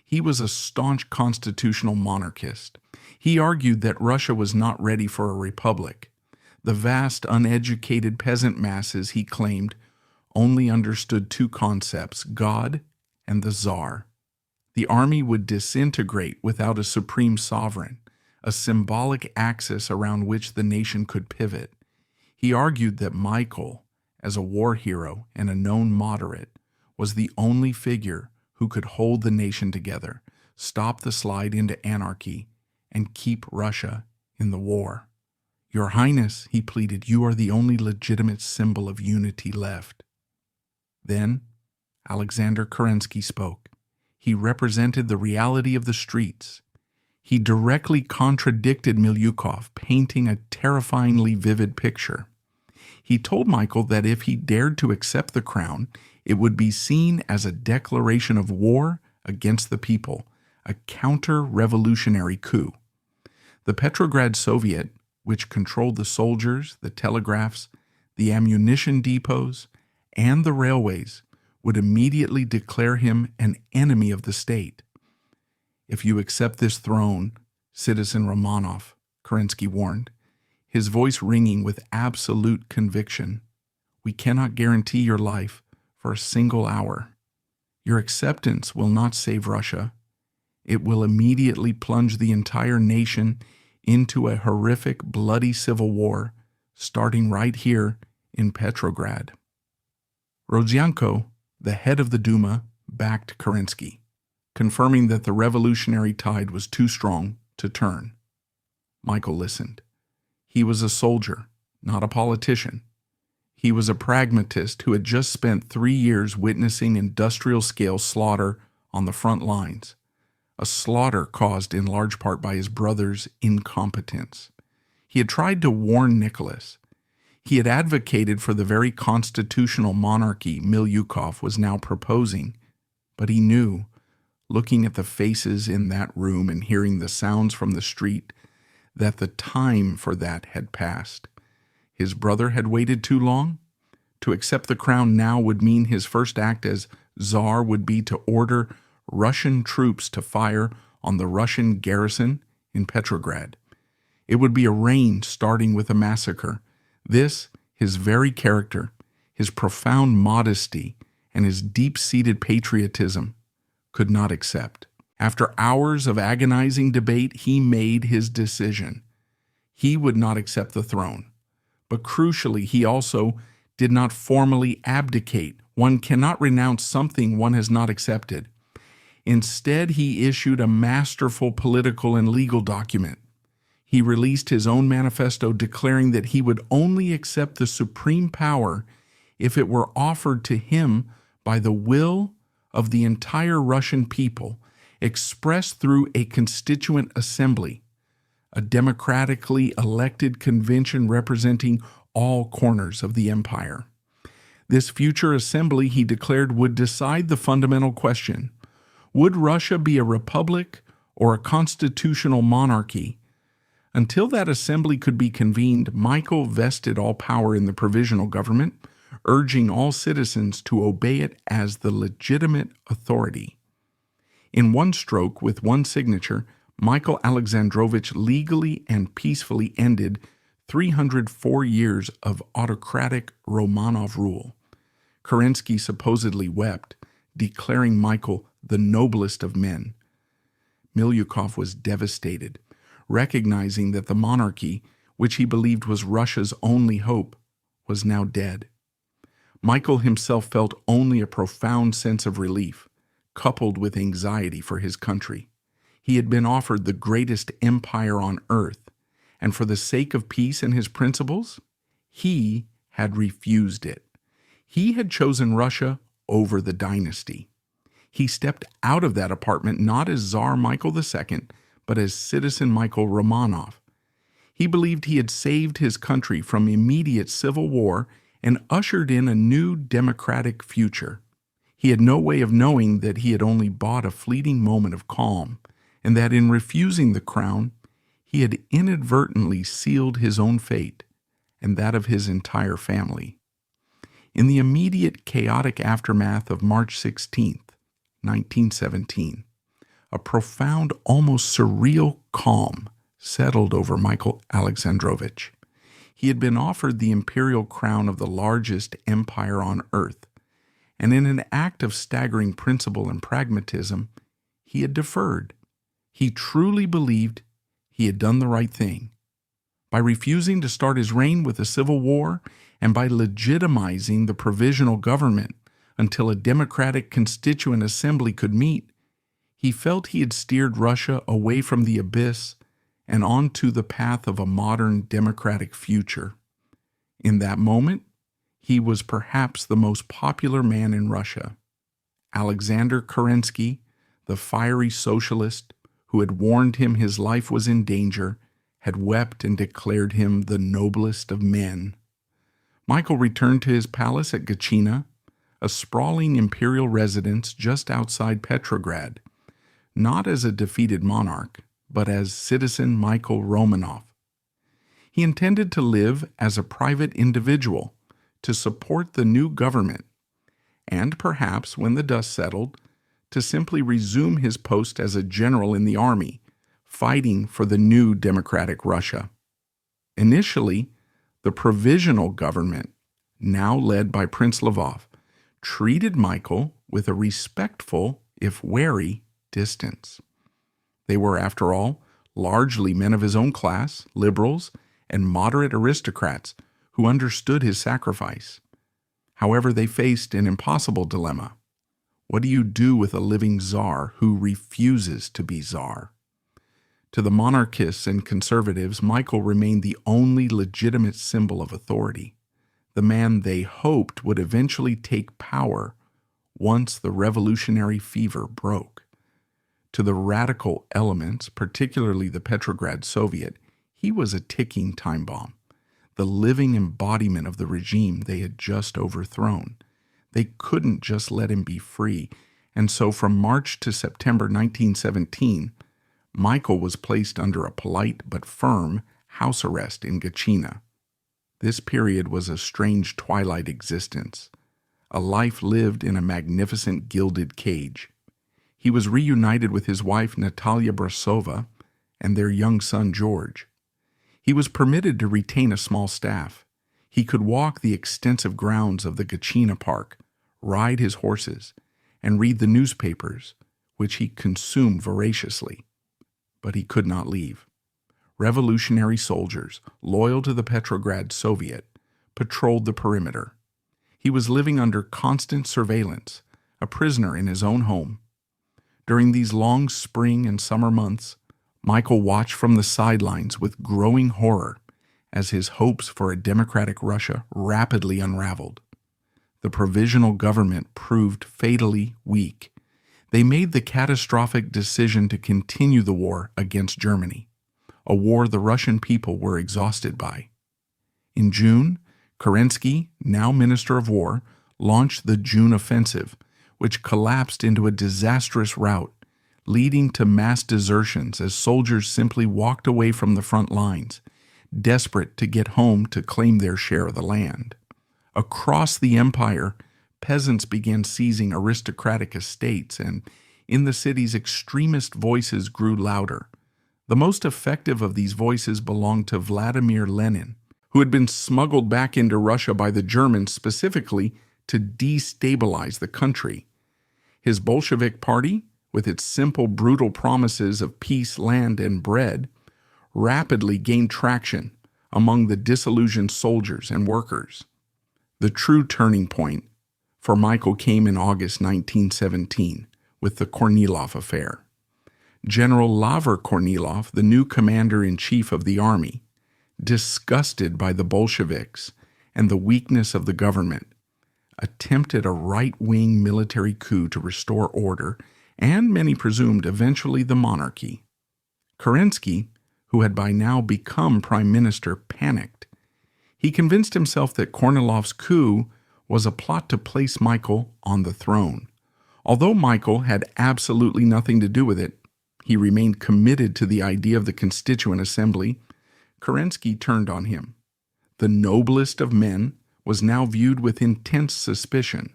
He was a staunch constitutional monarchist. He argued that Russia was not ready for a republic. The vast, uneducated peasant masses, he claimed, only understood two concepts, God and the Tsar. The army would disintegrate without a supreme sovereign, a symbolic axis around which the nation could pivot. He argued that Michael, as a war hero and a known moderate, was the only figure who could hold the nation together, stop the slide into anarchy, and keep Russia in the war. Your Highness, he pleaded, you are the only legitimate symbol of unity left. Then Alexander Kerensky spoke. He represented the reality of the streets. He directly contradicted Milyukov, painting a terrifyingly vivid picture. He told Michael that if he dared to accept the crown, it would be seen as a declaration of war against the people, a counter-revolutionary coup. The Petrograd Soviet, which controlled the soldiers, the telegraphs, the ammunition depots, and the railways, would immediately declare him an enemy of the state. If you accept this throne, Citizen Romanov, Kerensky warned, his voice ringing with absolute conviction, we cannot guarantee your life for a single hour. Your acceptance will not save Russia. It will immediately plunge the entire nation into a horrific, bloody civil war, starting right here in Petrograd. Rodzianko, the head of the Duma, backed Kerensky, confirming that the revolutionary tide was too strong to turn. Michael listened. He was a soldier, not a politician. He was a pragmatist who had just spent 3 years witnessing industrial-scale slaughter on the front lines, a slaughter caused in large part by his brother's incompetence. He had tried to warn Nicholas. He had advocated for the very constitutional monarchy Milyukov was now proposing, but he knew, looking at the faces in that room and hearing the sounds from the street, that the time for that had passed. His brother had waited too long? To accept the crown now would mean his first act as Tsar would be to order Russian troops to fire on the Russian garrison in Petrograd. It would be a reign starting with a massacre. This, his very character, his profound modesty, and his deep-seated patriotism could not accept. After hours of agonizing debate, he made his decision. He would not accept the throne. But crucially, he also did not formally abdicate. One cannot renounce something one has not accepted. Instead, he issued a masterful political and legal document. He released his own manifesto declaring that he would only accept the supreme power if it were offered to him by the will of the entire Russian people, expressed through a constituent assembly, a democratically elected convention representing all corners of the empire. This future assembly, he declared, would decide the fundamental question: would Russia be a republic or a constitutional monarchy? Until that assembly could be convened, Michael vested all power in the provisional government, urging all citizens to obey it as the legitimate authority. In one stroke, with one signature, Michael Alexandrovich legally and peacefully ended 304 years of autocratic Romanov rule. Kerensky supposedly wept, declaring Michael the noblest of men. Milyukov was devastated, recognizing that the monarchy, which he believed was Russia's only hope, was now dead. Michael himself felt only a profound sense of relief, coupled with anxiety for his country. He had been offered the greatest empire on earth, and for the sake of peace and his principles, he had refused it. He had chosen Russia over the dynasty. He stepped out of that apartment not as Tsar Michael II, but as citizen Michael Romanov. He believed he had saved his country from immediate civil war and ushered in a new democratic future. He had no way of knowing that he had only bought a fleeting moment of calm, and that in refusing the crown, he had inadvertently sealed his own fate and that of his entire family. In the immediate chaotic aftermath of March 16th, 1917, a profound, almost surreal calm settled over Michael Alexandrovich. He had been offered the imperial crown of the largest empire on earth, and in an act of staggering principle and pragmatism, he had deferred. He truly believed he had done the right thing. By refusing to start his reign with a civil war and by legitimizing the provisional government until a democratic constituent assembly could meet, he felt he had steered Russia away from the abyss and onto the path of a modern democratic future. In that moment, he was perhaps the most popular man in Russia. Alexander Kerensky, the fiery socialist who had warned him his life was in danger, had wept and declared him the noblest of men. Michael returned to his palace at Gatchina, a sprawling imperial residence just outside Petrograd, not as a defeated monarch, but as citizen Michael Romanov. He intended to live as a private individual, to support the new government, and perhaps, when the dust settled, to simply resume his post as a general in the army, fighting for the new democratic Russia. Initially, the provisional government, now led by Prince Lvov, treated Michael with a respectful, if wary, distance. They were, after all, largely men of his own class, liberals, and moderate aristocrats who understood his sacrifice. However, they faced an impossible dilemma. What do you do with a living czar who refuses to be czar? To the monarchists and conservatives, Michael remained the only legitimate symbol of authority, the man they hoped would eventually take power once the revolutionary fever broke. To the radical elements, particularly the Petrograd Soviet, he was a ticking time bomb, the living embodiment of the regime they had just overthrown. They couldn't just let him be free, and so from March to September 1917, Michael was placed under a polite but firm house arrest in Gatchina. This period was a strange twilight existence, a life lived in a magnificent gilded cage. He was reunited with his wife Natalia Brasova and their young son George. He was permitted to retain a small staff. He could walk the extensive grounds of the Gatchina Park, ride his horses, and read the newspapers, which he consumed voraciously. But he could not leave. Revolutionary soldiers, loyal to the Petrograd Soviet, patrolled the perimeter. He was living under constant surveillance, a prisoner in his own home. During these long spring and summer months, Michael watched from the sidelines with growing horror as his hopes for a democratic Russia rapidly unraveled. The provisional government proved fatally weak. They made the catastrophic decision to continue the war against Germany, a war the Russian people were exhausted by. In June, Kerensky, now Minister of War, launched the June Offensive, which collapsed into a disastrous rout, leading to mass desertions as soldiers simply walked away from the front lines, desperate to get home to claim their share of the land. Across the empire, peasants began seizing aristocratic estates, and in the cities, extremist voices grew louder. The most effective of these voices belonged to Vladimir Lenin, who had been smuggled back into Russia by the Germans specifically to destabilize the country. His Bolshevik party, with its simple, brutal promises of peace, land, and bread, rapidly gained traction among the disillusioned soldiers and workers. The true turning point for Michael came in August 1917 with the Kornilov affair. General Laver Kornilov, the new commander-in-chief of the army, disgusted by the Bolsheviks and the weakness of the government, attempted a right-wing military coup to restore order, and many presumed eventually the monarchy. Kerensky, who had by now become prime minister, panicked. He convinced himself that Kornilov's coup was a plot to place Michael on the throne. Although Michael had absolutely nothing to do with it, he remained committed to the idea of the Constituent Assembly. Kerensky turned on him. The noblest of men was now viewed with intense suspicion.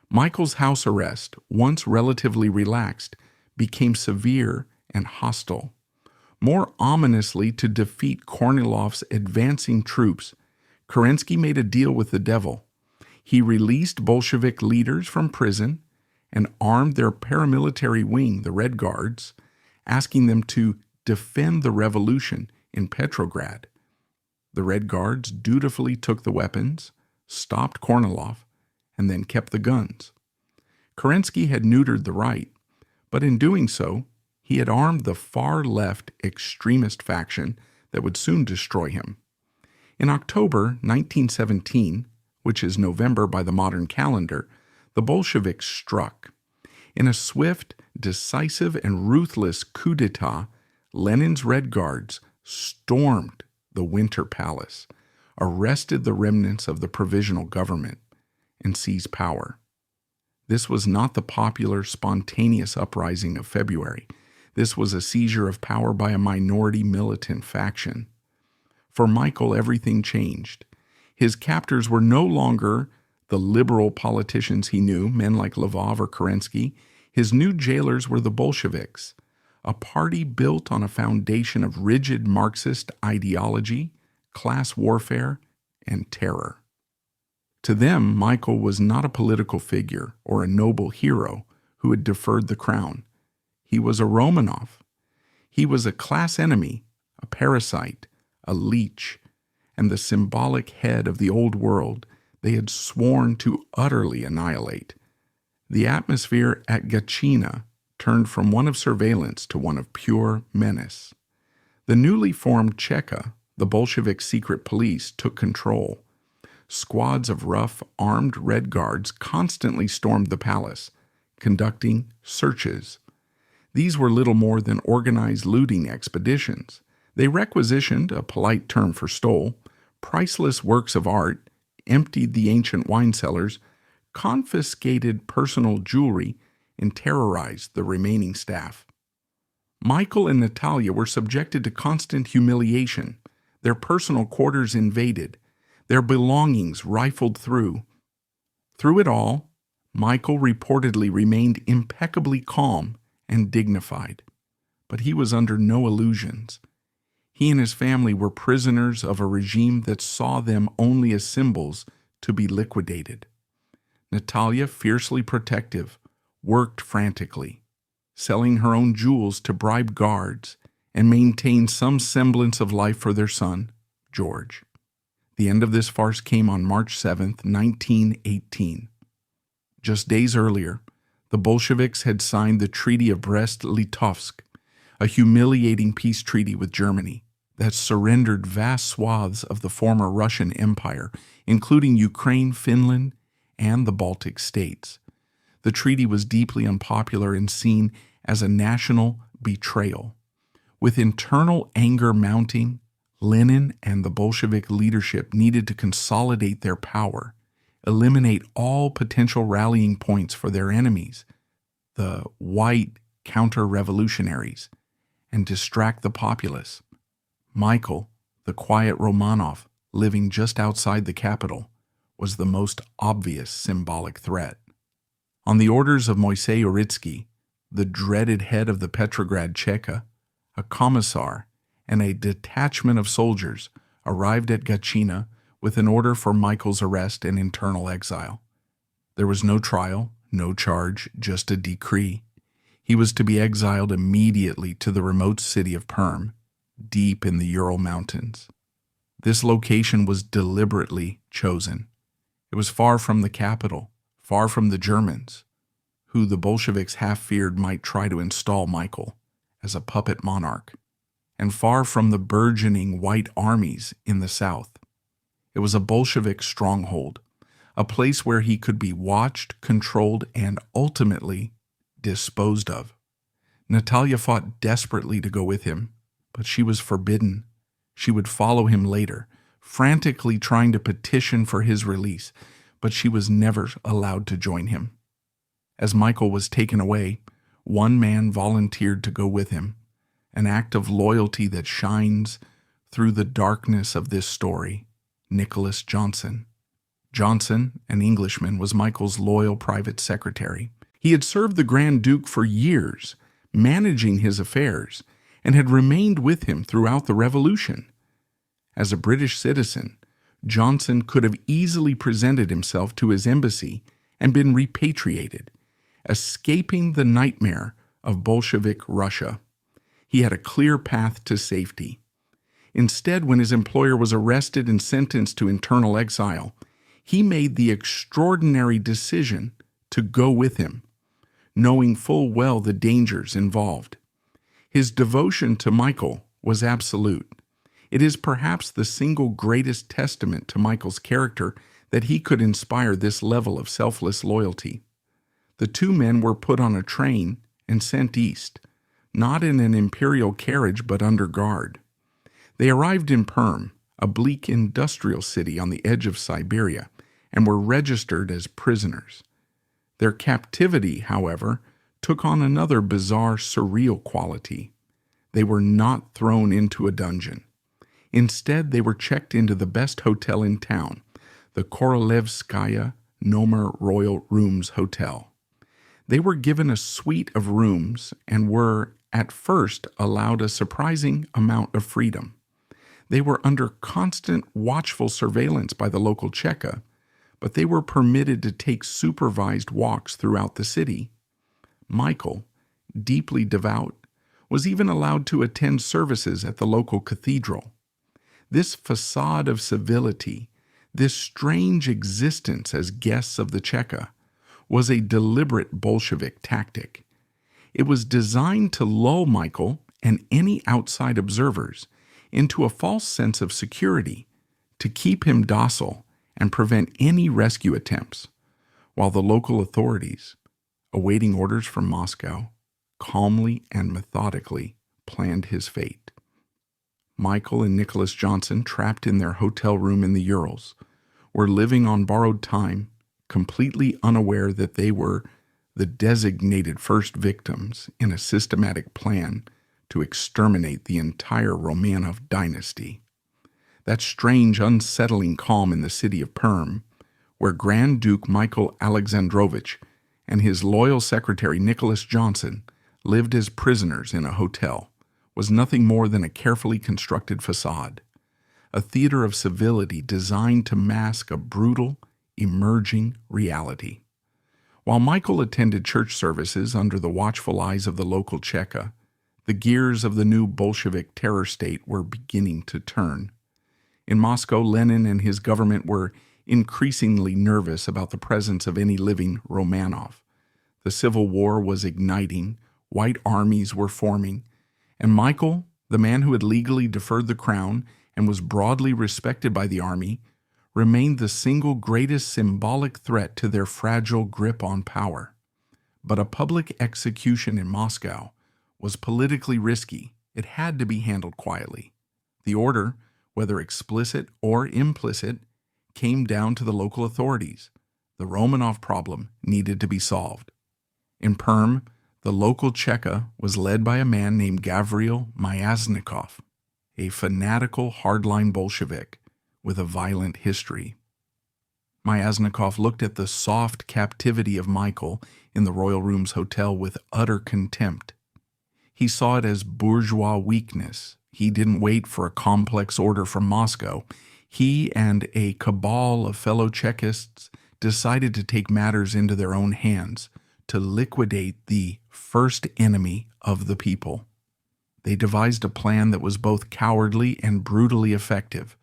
Michael's house arrest, once relatively relaxed, became severe and hostile. More ominously, to defeat Kornilov's advancing troops, Kerensky made a deal with the devil. He released Bolshevik leaders from prison and armed their paramilitary wing, the Red Guards, asking them to defend the revolution in Petrograd. The Red Guards dutifully took the weapons, stopped Kornilov, and then kept the guns. Kerensky had neutered the right, but in doing so, he had armed the far-left extremist faction that would soon destroy him. In October 1917, which is November by the modern calendar, the Bolsheviks struck. In a swift, decisive, and ruthless coup d'etat, Lenin's Red Guards stormed the Winter Palace, arrested the remnants of the provisional government, and seized power. This was not the popular, spontaneous uprising of February. This was a seizure of power by a minority militant faction. For Michael, everything changed. His captors were no longer the liberal politicians he knew, men like Lvov or Kerensky. His new jailers were the Bolsheviks, a party built on a foundation of rigid Marxist ideology, class warfare, and terror. To them, Michael was not a political figure or a noble hero who had deferred the crown. He was a Romanov. He was a class enemy, a parasite, a leech, and the symbolic head of the old world they had sworn to utterly annihilate. The atmosphere at Gatchina turned from one of surveillance to one of pure menace. The newly formed Cheka, the Bolshevik secret police, took control. Squads of rough, armed Red Guards constantly stormed the palace, conducting searches. These were little more than organized looting expeditions. They requisitioned, a polite term for stole, priceless works of art, emptied the ancient wine cellars, confiscated personal jewelry, and terrorized the remaining staff. Michael and Natalia were subjected to constant humiliation, their personal quarters invaded, their belongings rifled through. Through it all, Michael reportedly remained impeccably calm and dignified, but he was under no illusions. He and his family were prisoners of a regime that saw them only as symbols to be liquidated. Natalia, fiercely protective, worked frantically, selling her own jewels to bribe guards and maintain some semblance of life for their son, George. The end of this farce came on March 7, 1918. Just days earlier, the Bolsheviks had signed the Treaty of Brest-Litovsk, a humiliating peace treaty with Germany that surrendered vast swaths of the former Russian Empire, including Ukraine, Finland, and the Baltic states. The treaty was deeply unpopular and seen as a national betrayal. With internal anger mounting, Lenin and the Bolshevik leadership needed to consolidate their power, eliminate all potential rallying points for their enemies, the white counter-revolutionaries, and distract the populace. Michael, the quiet Romanov, living just outside the capital, was the most obvious symbolic threat. On the orders of Moisei Uritsky, the dreaded head of the Petrograd Cheka, a commissar and a detachment of soldiers arrived at Gatchina with an order for Michael's arrest and internal exile. There was no trial, no charge, just a decree. He was to be exiled immediately to the remote city of Perm, deep in the Ural Mountains. This location was deliberately chosen. It was far from the capital, far from the Germans, who the Bolsheviks half feared might try to install Michael as a puppet monarch, and far from the burgeoning white armies in the south. It was a Bolshevik stronghold, a place where he could be watched, controlled, and ultimately disposed of. Natalia fought desperately to go with him, but she was forbidden. She would follow him later, frantically trying to petition for his release, but she was never allowed to join him. As Michael was taken away, one man volunteered to go with him, an act of loyalty that shines through the darkness of this story, Nicholas Johnson. Johnson, an Englishman, was Michael's loyal private secretary. He had served the Grand Duke for years, managing his affairs, and had remained with him throughout the Revolution. As a British citizen, Johnson could have easily presented himself to his embassy and been repatriated, escaping the nightmare of Bolshevik Russia. He had a clear path to safety. Instead, when his employer was arrested and sentenced to internal exile, he made the extraordinary decision to go with him, knowing full well the dangers involved. His devotion to Michael was absolute. It is perhaps the single greatest testament to Michael's character that he could inspire this level of selfless loyalty. The two men were put on a train and sent east, not in an imperial carriage but under guard. They arrived in Perm, a bleak industrial city on the edge of Siberia, and were registered as prisoners. Their captivity, however, took on another bizarre, surreal quality. They were not thrown into a dungeon. Instead, they were checked into the best hotel in town, the Korolevskaya Nomer Royal Rooms Hotel. They were given a suite of rooms and were, at first, allowed a surprising amount of freedom. They were under constant watchful surveillance by the local Cheka, but they were permitted to take supervised walks throughout the city. Michael, deeply devout, was even allowed to attend services at the local cathedral. This facade of civility, this strange existence as guests of the Cheka, was a deliberate Bolshevik tactic. It was designed to lull Michael and any outside observers into a false sense of security, to keep him docile and prevent any rescue attempts, while the local authorities, awaiting orders from Moscow, calmly and methodically planned his fate. Michael and Nicholas Johnson, trapped in their hotel room in the Urals, were living on borrowed time, completely unaware that they were the designated first victims in a systematic plan to exterminate the entire Romanov dynasty. That strange, unsettling calm in the city of Perm, where Grand Duke Michael Alexandrovich and his loyal secretary Nicholas Johnson lived as prisoners in a hotel, was nothing more than a carefully constructed facade, a theater of civility designed to mask a brutal, emerging reality. While Michael attended church services under the watchful eyes of the local Cheka, the gears of the new Bolshevik terror state were beginning to turn. In Moscow, Lenin and his government were increasingly nervous about the presence of any living Romanov. The civil war was igniting, white armies were forming, and Michael, the man who had legally deferred the crown and was broadly respected by the army, remained the single greatest symbolic threat to their fragile grip on power. But a public execution in Moscow was politically risky. It had to be handled quietly. The order, whether explicit or implicit, came down to the local authorities. The Romanov problem needed to be solved. In Perm, the local Cheka was led by a man named Gavril Myasnikov, a fanatical hardline Bolshevik with a violent history. Myasnikov looked at the soft captivity of Michael in the Royal Rooms Hotel with utter contempt. He saw it as bourgeois weakness. He didn't wait for a complex order from Moscow. He and a cabal of fellow Chekists decided to take matters into their own hands, to liquidate the first enemy of the people. They devised a plan that was both cowardly and brutally effective,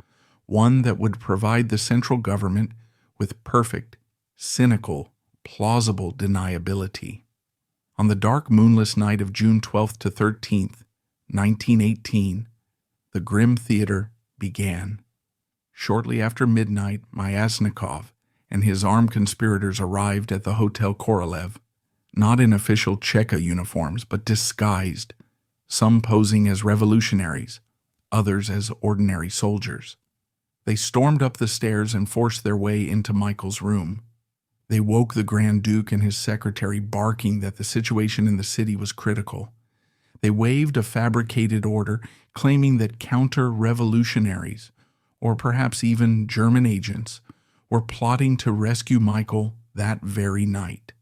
one that would provide the central government with perfect, cynical, plausible deniability. On the dark, moonless night of June 12th to 13th, 1918, the grim theater began. Shortly after midnight, Myasnikov and his armed conspirators arrived at the Hotel Korolev, not in official Cheka uniforms, but disguised, some posing as revolutionaries, others as ordinary soldiers. They stormed up the stairs and forced their way into Michael's room. They woke the Grand Duke and his secretary, barking that the situation in the city was critical. They waved a fabricated order claiming that counter-revolutionaries, or perhaps even German agents, were plotting to rescue Michael that very night.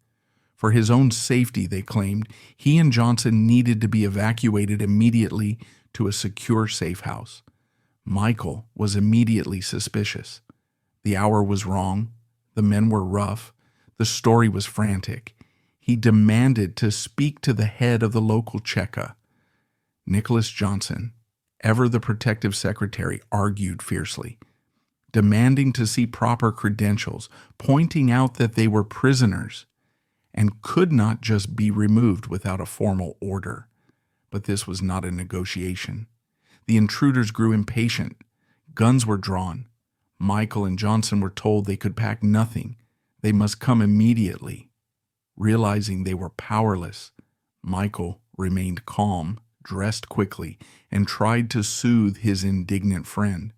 For his own safety, they claimed, he and Johnson needed to be evacuated immediately to a secure safe house. Michael was immediately suspicious. The hour was wrong. The men were rough. The story was frantic. He demanded to speak to the head of the local Cheka. Nicholas Johnson, ever the protective secretary, argued fiercely, demanding to see proper credentials, pointing out that they were prisoners and could not just be removed without a formal order. But this was not a negotiation. The intruders grew impatient. Guns were drawn. Michael and Johnson were told they could pack nothing. They must come immediately. Realizing they were powerless, Michael remained calm, dressed quickly, and tried to soothe his indignant friend.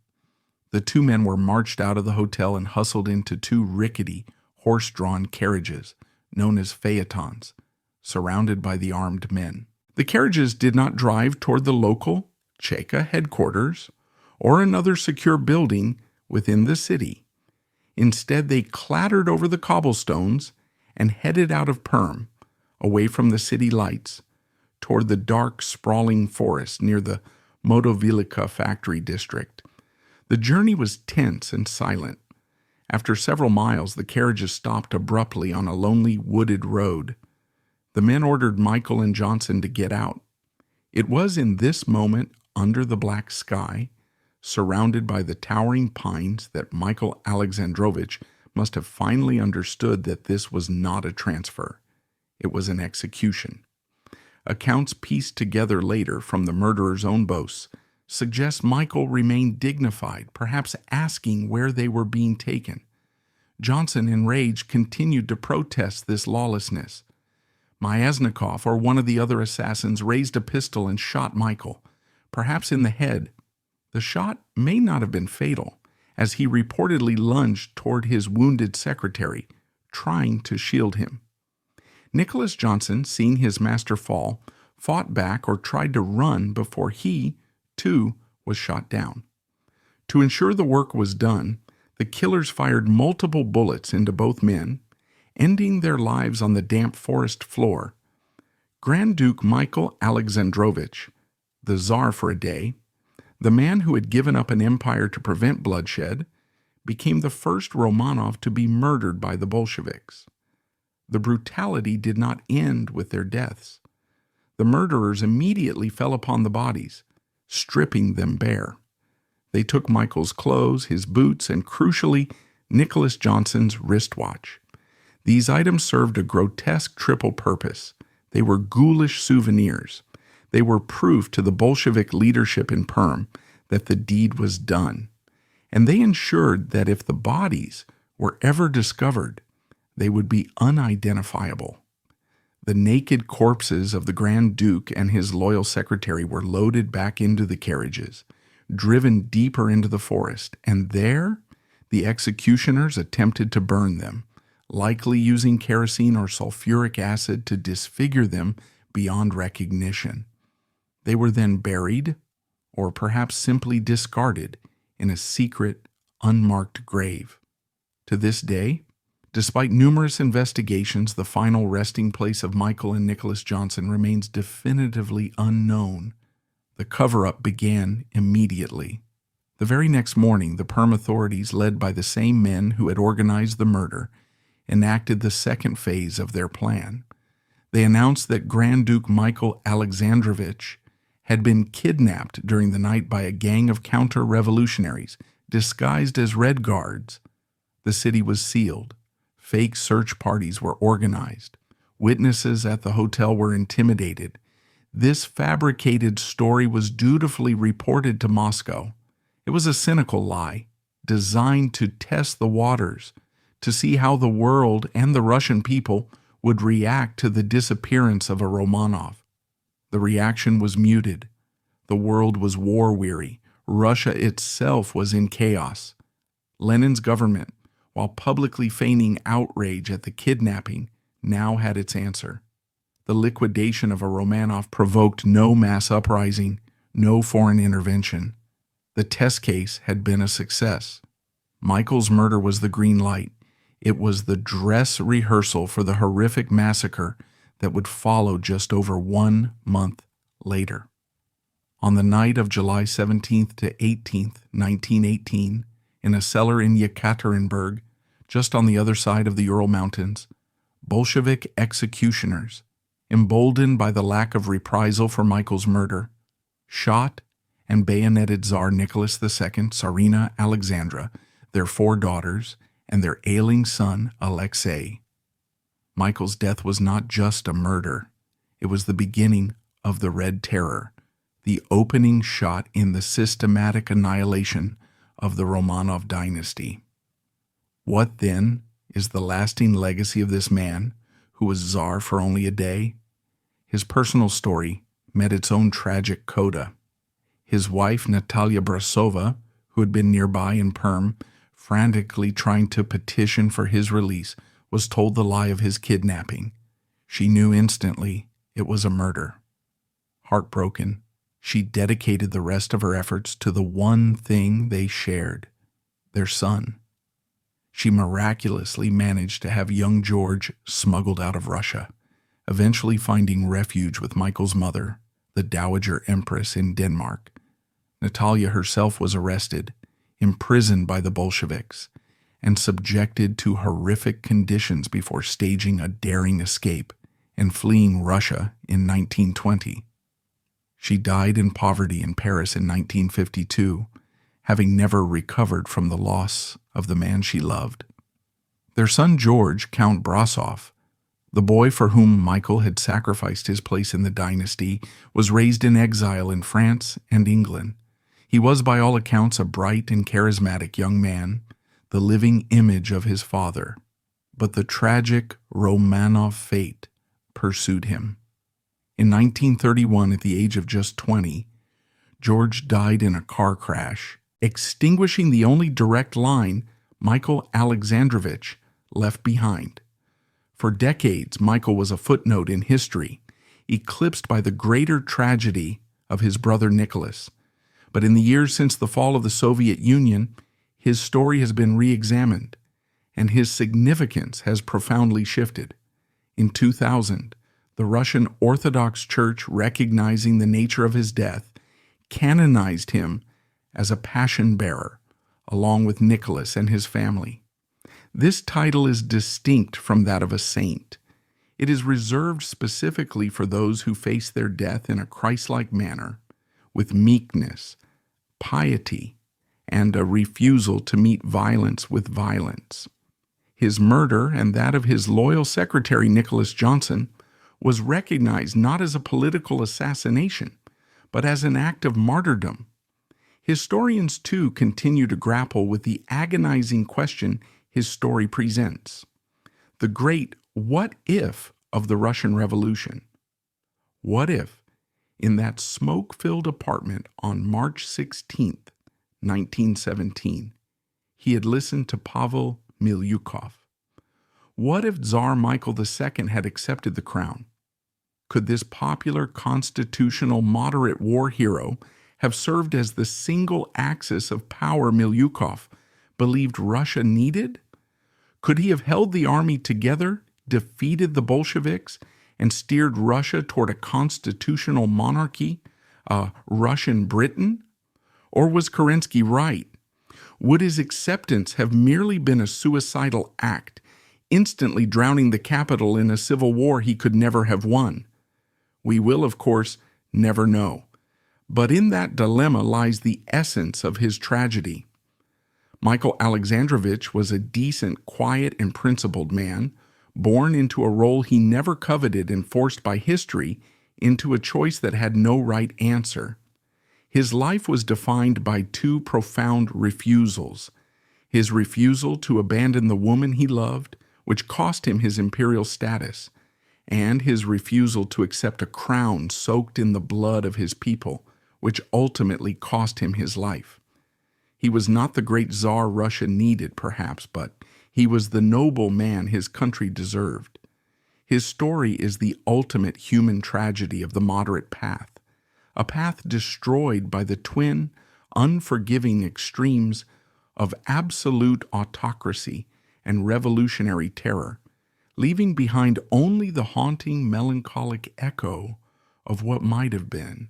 The two men were marched out of the hotel and hustled into two rickety, horse-drawn carriages, known as phaetons, surrounded by the armed men. The carriages did not drive toward the local Cheka headquarters or another secure building within the city. Instead, they clattered over the cobblestones and headed out of Perm, away from the city lights, toward the dark, sprawling forest near the Motovilica factory district. The journey was tense and silent. After several miles, the carriages stopped abruptly on a lonely, wooded road. The men ordered Michael and Johnson to get out. It was in this moment, under the black sky, surrounded by the towering pines, that Michael Alexandrovich must have finally understood that this was not a transfer. It was an execution. Accounts pieced together later from the murderer's own boasts suggest Michael remained dignified, perhaps asking where they were being taken. Johnson, enraged, continued to protest this lawlessness. Myasnikov, or one of the other assassins, raised a pistol and shot Michael, perhaps in the head. The shot may not have been fatal, as he reportedly lunged toward his wounded secretary, trying to shield him. Nicholas Johnson, seeing his master fall, fought back or tried to run before he, too, was shot down. To ensure the work was done, the killers fired multiple bullets into both men, ending their lives on the damp forest floor. Grand Duke Michael Alexandrovich, the Tsar for a day, the man who had given up an empire to prevent bloodshed, became the first Romanov to be murdered by the Bolsheviks. The brutality did not end with their deaths. The murderers immediately fell upon the bodies, stripping them bare. They took Michael's clothes, his boots, and crucially, Nicholas Johnson's wristwatch. These items served a grotesque triple purpose. They were ghoulish souvenirs. They were proof to the Bolshevik leadership in Perm that the deed was done. And they ensured that if the bodies were ever discovered, they would be unidentifiable. The naked corpses of the Grand Duke and his loyal secretary were loaded back into the carriages, driven deeper into the forest, and there the executioners attempted to burn them, likely using kerosene or sulfuric acid to disfigure them beyond recognition. They were then buried, or perhaps simply discarded, in a secret, unmarked grave. To this day, despite numerous investigations, the final resting place of Michael and Nicholas Johnson remains definitively unknown. The cover-up began immediately. The very next morning, the Perm authorities, led by the same men who had organized the murder, enacted the second phase of their plan. They announced that Grand Duke Michael Alexandrovich had been kidnapped during the night by a gang of counter-revolutionaries disguised as Red Guards. The city was sealed. Fake search parties were organized. Witnesses at the hotel were intimidated. This fabricated story was dutifully reported to Moscow. It was a cynical lie, designed to test the waters, to see how the world and the Russian people would react to the disappearance of a Romanov. The reaction was muted. The world was war-weary. Russia itself was in chaos. Lenin's government, while publicly feigning outrage at the kidnapping, now had its answer. The liquidation of a Romanov provoked no mass uprising, no foreign intervention. The test case had been a success. Michael's murder was the green light. It was the dress rehearsal for the horrific massacre that would follow just over 1 month later. On the night of July 17th to 18th, 1918, in a cellar in Yekaterinburg, just on the other side of the Ural Mountains, Bolshevik executioners, emboldened by the lack of reprisal for Michael's murder, shot and bayoneted Tsar Nicholas II, Tsarina Alexandra, their 4 daughters, and their ailing son, Alexei. Michael's death was not just a murder. It was the beginning of the Red Terror, the opening shot in the systematic annihilation of the Romanov dynasty. What, then, is the lasting legacy of this man who was Tsar for only a day? His personal story met its own tragic coda. His wife, Natalia Brasova, who had been nearby in Perm, frantically trying to petition for his release, was told the lie of his kidnapping. She knew instantly it was a murder. Heartbroken, she dedicated the rest of her efforts to the one thing they shared, their son. She miraculously managed to have young George smuggled out of Russia, eventually finding refuge with Michael's mother, the Dowager Empress, in Denmark. Natalia herself was arrested, imprisoned by the Bolsheviks, and subjected to horrific conditions before staging a daring escape and fleeing Russia in 1920. She died in poverty in Paris in 1952, having never recovered from the loss of the man she loved. Their son George, Count Brasov, the boy for whom Michael had sacrificed his place in the dynasty, was raised in exile in France and England. He was, by all accounts, a bright and charismatic young man, the living image of his father. But the tragic Romanov fate pursued him. In 1931, at the age of just 20, George died in a car crash, extinguishing the only direct line Michael Alexandrovich left behind. For decades, Michael was a footnote in history, eclipsed by the greater tragedy of his brother Nicholas. But in the years since the fall of the Soviet Union, his story has been re-examined, and his significance has profoundly shifted. In 2000, the Russian Orthodox Church, recognizing the nature of his death, canonized him as a passion bearer, along with Nicholas and his family. This title is distinct from that of a saint. It is reserved specifically for those who face their death in a Christ-like manner, with meekness, piety, and a refusal to meet violence with violence. His murder and that of his loyal secretary Nicholas Johnson was recognized not as a political assassination, but as an act of martyrdom. Historians, too, continue to grapple with the agonizing question his story presents: the great what if of the Russian Revolution. What if, in that smoke-filled apartment on March 16th, 1917, he had listened to Pavel Milyukov? What if Tsar Michael II had accepted the crown? Could this popular constitutional moderate war hero have served as the single axis of power Milyukov believed Russia needed? Could he have held the army together, defeated the Bolsheviks, and steered Russia toward a constitutional monarchy, a Russian Britain? Or was Kerensky right? Would his acceptance have merely been a suicidal act, instantly drowning the capital in a civil war he could never have won? We will, of course, never know. But in that dilemma lies the essence of his tragedy. Michael Alexandrovich was a decent, quiet, and principled man, born into a role he never coveted and forced by history into a choice that had no right answer. His life was defined by 2 profound refusals: his refusal to abandon the woman he loved, which cost him his imperial status, and his refusal to accept a crown soaked in the blood of his people, which ultimately cost him his life. He was not the great Tsar Russia needed, perhaps, but he was the noble man his country deserved. His story is the ultimate human tragedy of the moderate path, a path destroyed by the twin, unforgiving extremes of absolute autocracy and revolutionary terror, leaving behind only the haunting, melancholic echo of what might have been.